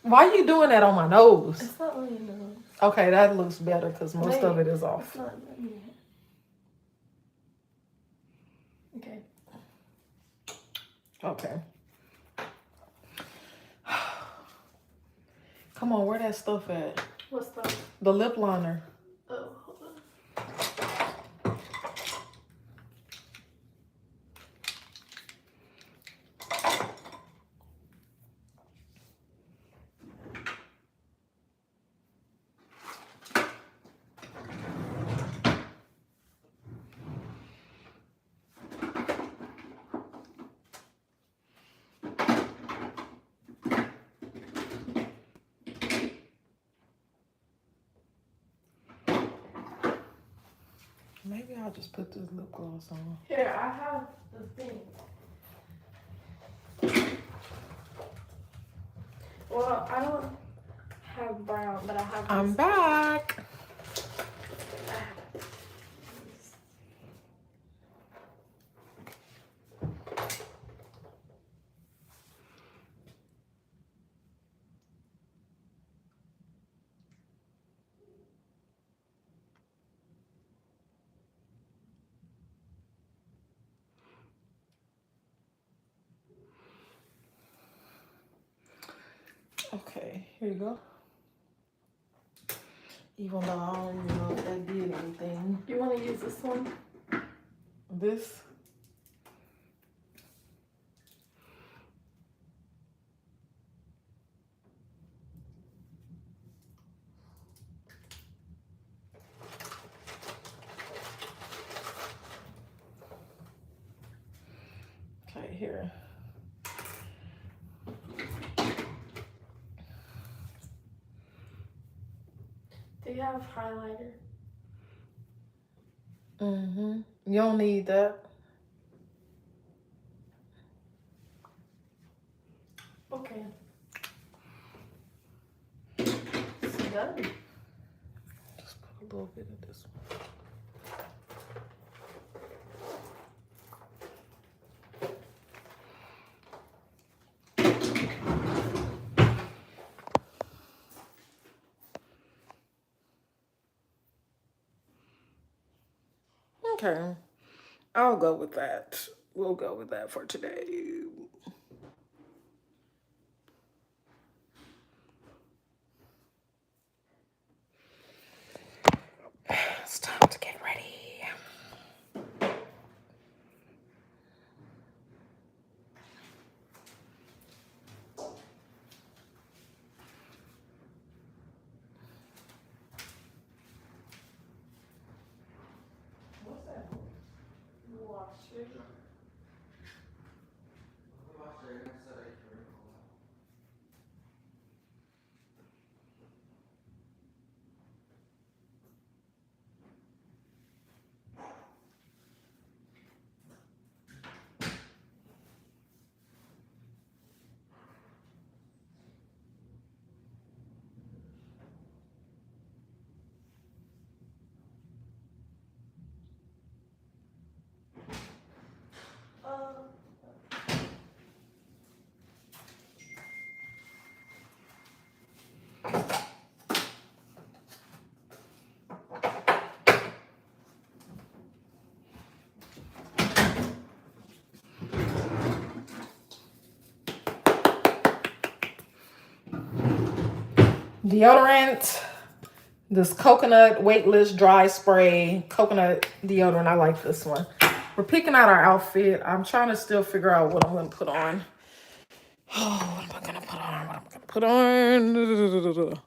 [SPEAKER 1] Why are you doing that on my nose?
[SPEAKER 2] It's not really nose.
[SPEAKER 1] Okay, that looks better because most
[SPEAKER 2] Wait,
[SPEAKER 1] of it is off.
[SPEAKER 2] It's not done yet. Okay.
[SPEAKER 1] Okay. Come on, where that stuff at?
[SPEAKER 2] What's that?
[SPEAKER 1] The lip liner.
[SPEAKER 2] Oh, hold on.
[SPEAKER 1] Maybe I'll just put this lip gloss on.
[SPEAKER 2] Here, I have the thing. Well, I don't have brown, but I have.
[SPEAKER 1] I'm back. Okay, here you go. Even though I don't even know if that did anything.
[SPEAKER 2] You want to use this one?
[SPEAKER 1] This. Okay, here.
[SPEAKER 2] Do you have highlighter?
[SPEAKER 1] Mm-hmm. You don't need that.
[SPEAKER 2] Okay. It's done.
[SPEAKER 1] Just put a little bit of this one. Okay, I'll go with that. We'll go with that for today. It's time to get ready. Deodorant. This coconut weightless dry spray coconut deodorant. I like this one. We're picking out our outfit. I'm trying to still figure out what I'm going to put on. Oh, what am I going to put on? What am I going to put on?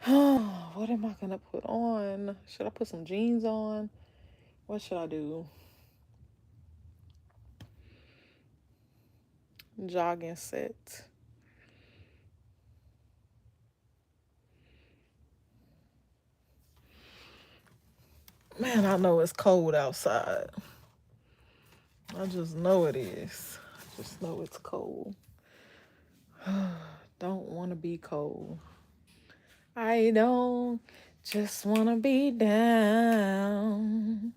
[SPEAKER 1] Oh, what am I going to put on? Should I put some jeans on? What should I do? Jogging set. Man, I know it's cold outside. I just know it is. I just know it's cold. Don't want to be cold. I don't just want to be down.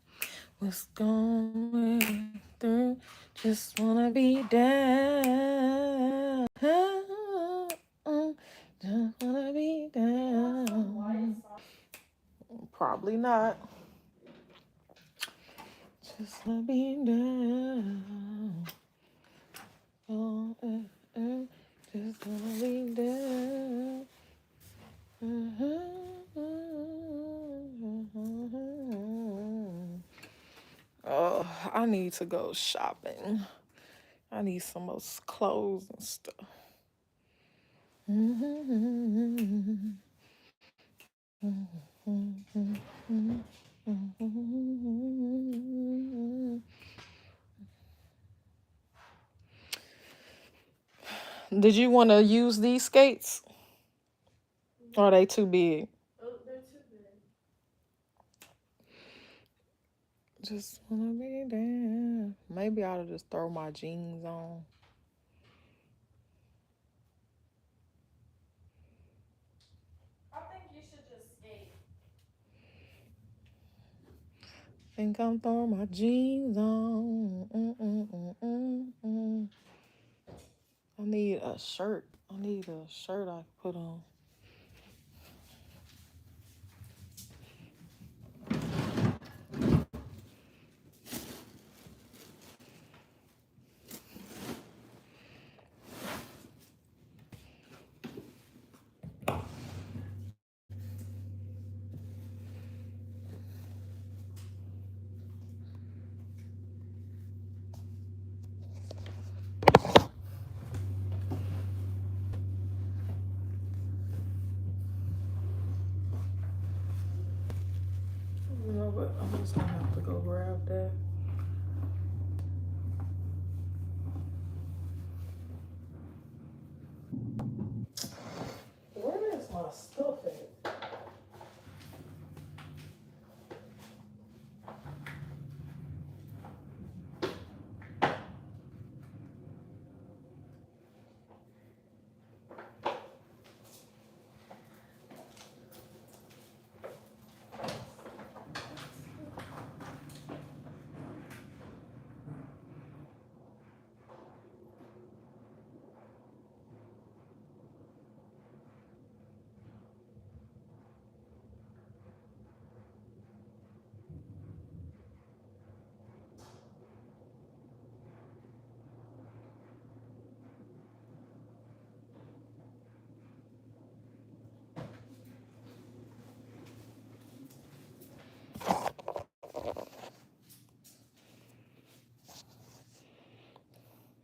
[SPEAKER 1] What's going through? Just want to be down. Just want to be down. Probably not. Just wanna be down. Oh, just wanna be down. Oh, I need to go shopping. I need some more clothes and stuff. Did you want to use these skates? Or are they too big?
[SPEAKER 2] Oh, they're too big.
[SPEAKER 1] Just wanna be there. Maybe I'll just throw my jeans on.
[SPEAKER 2] I think you should just skate.
[SPEAKER 1] Think I'm throwing my jeans on. I need a shirt. I need a shirt I can put on. You know what? I'm just gonna have to go grab that.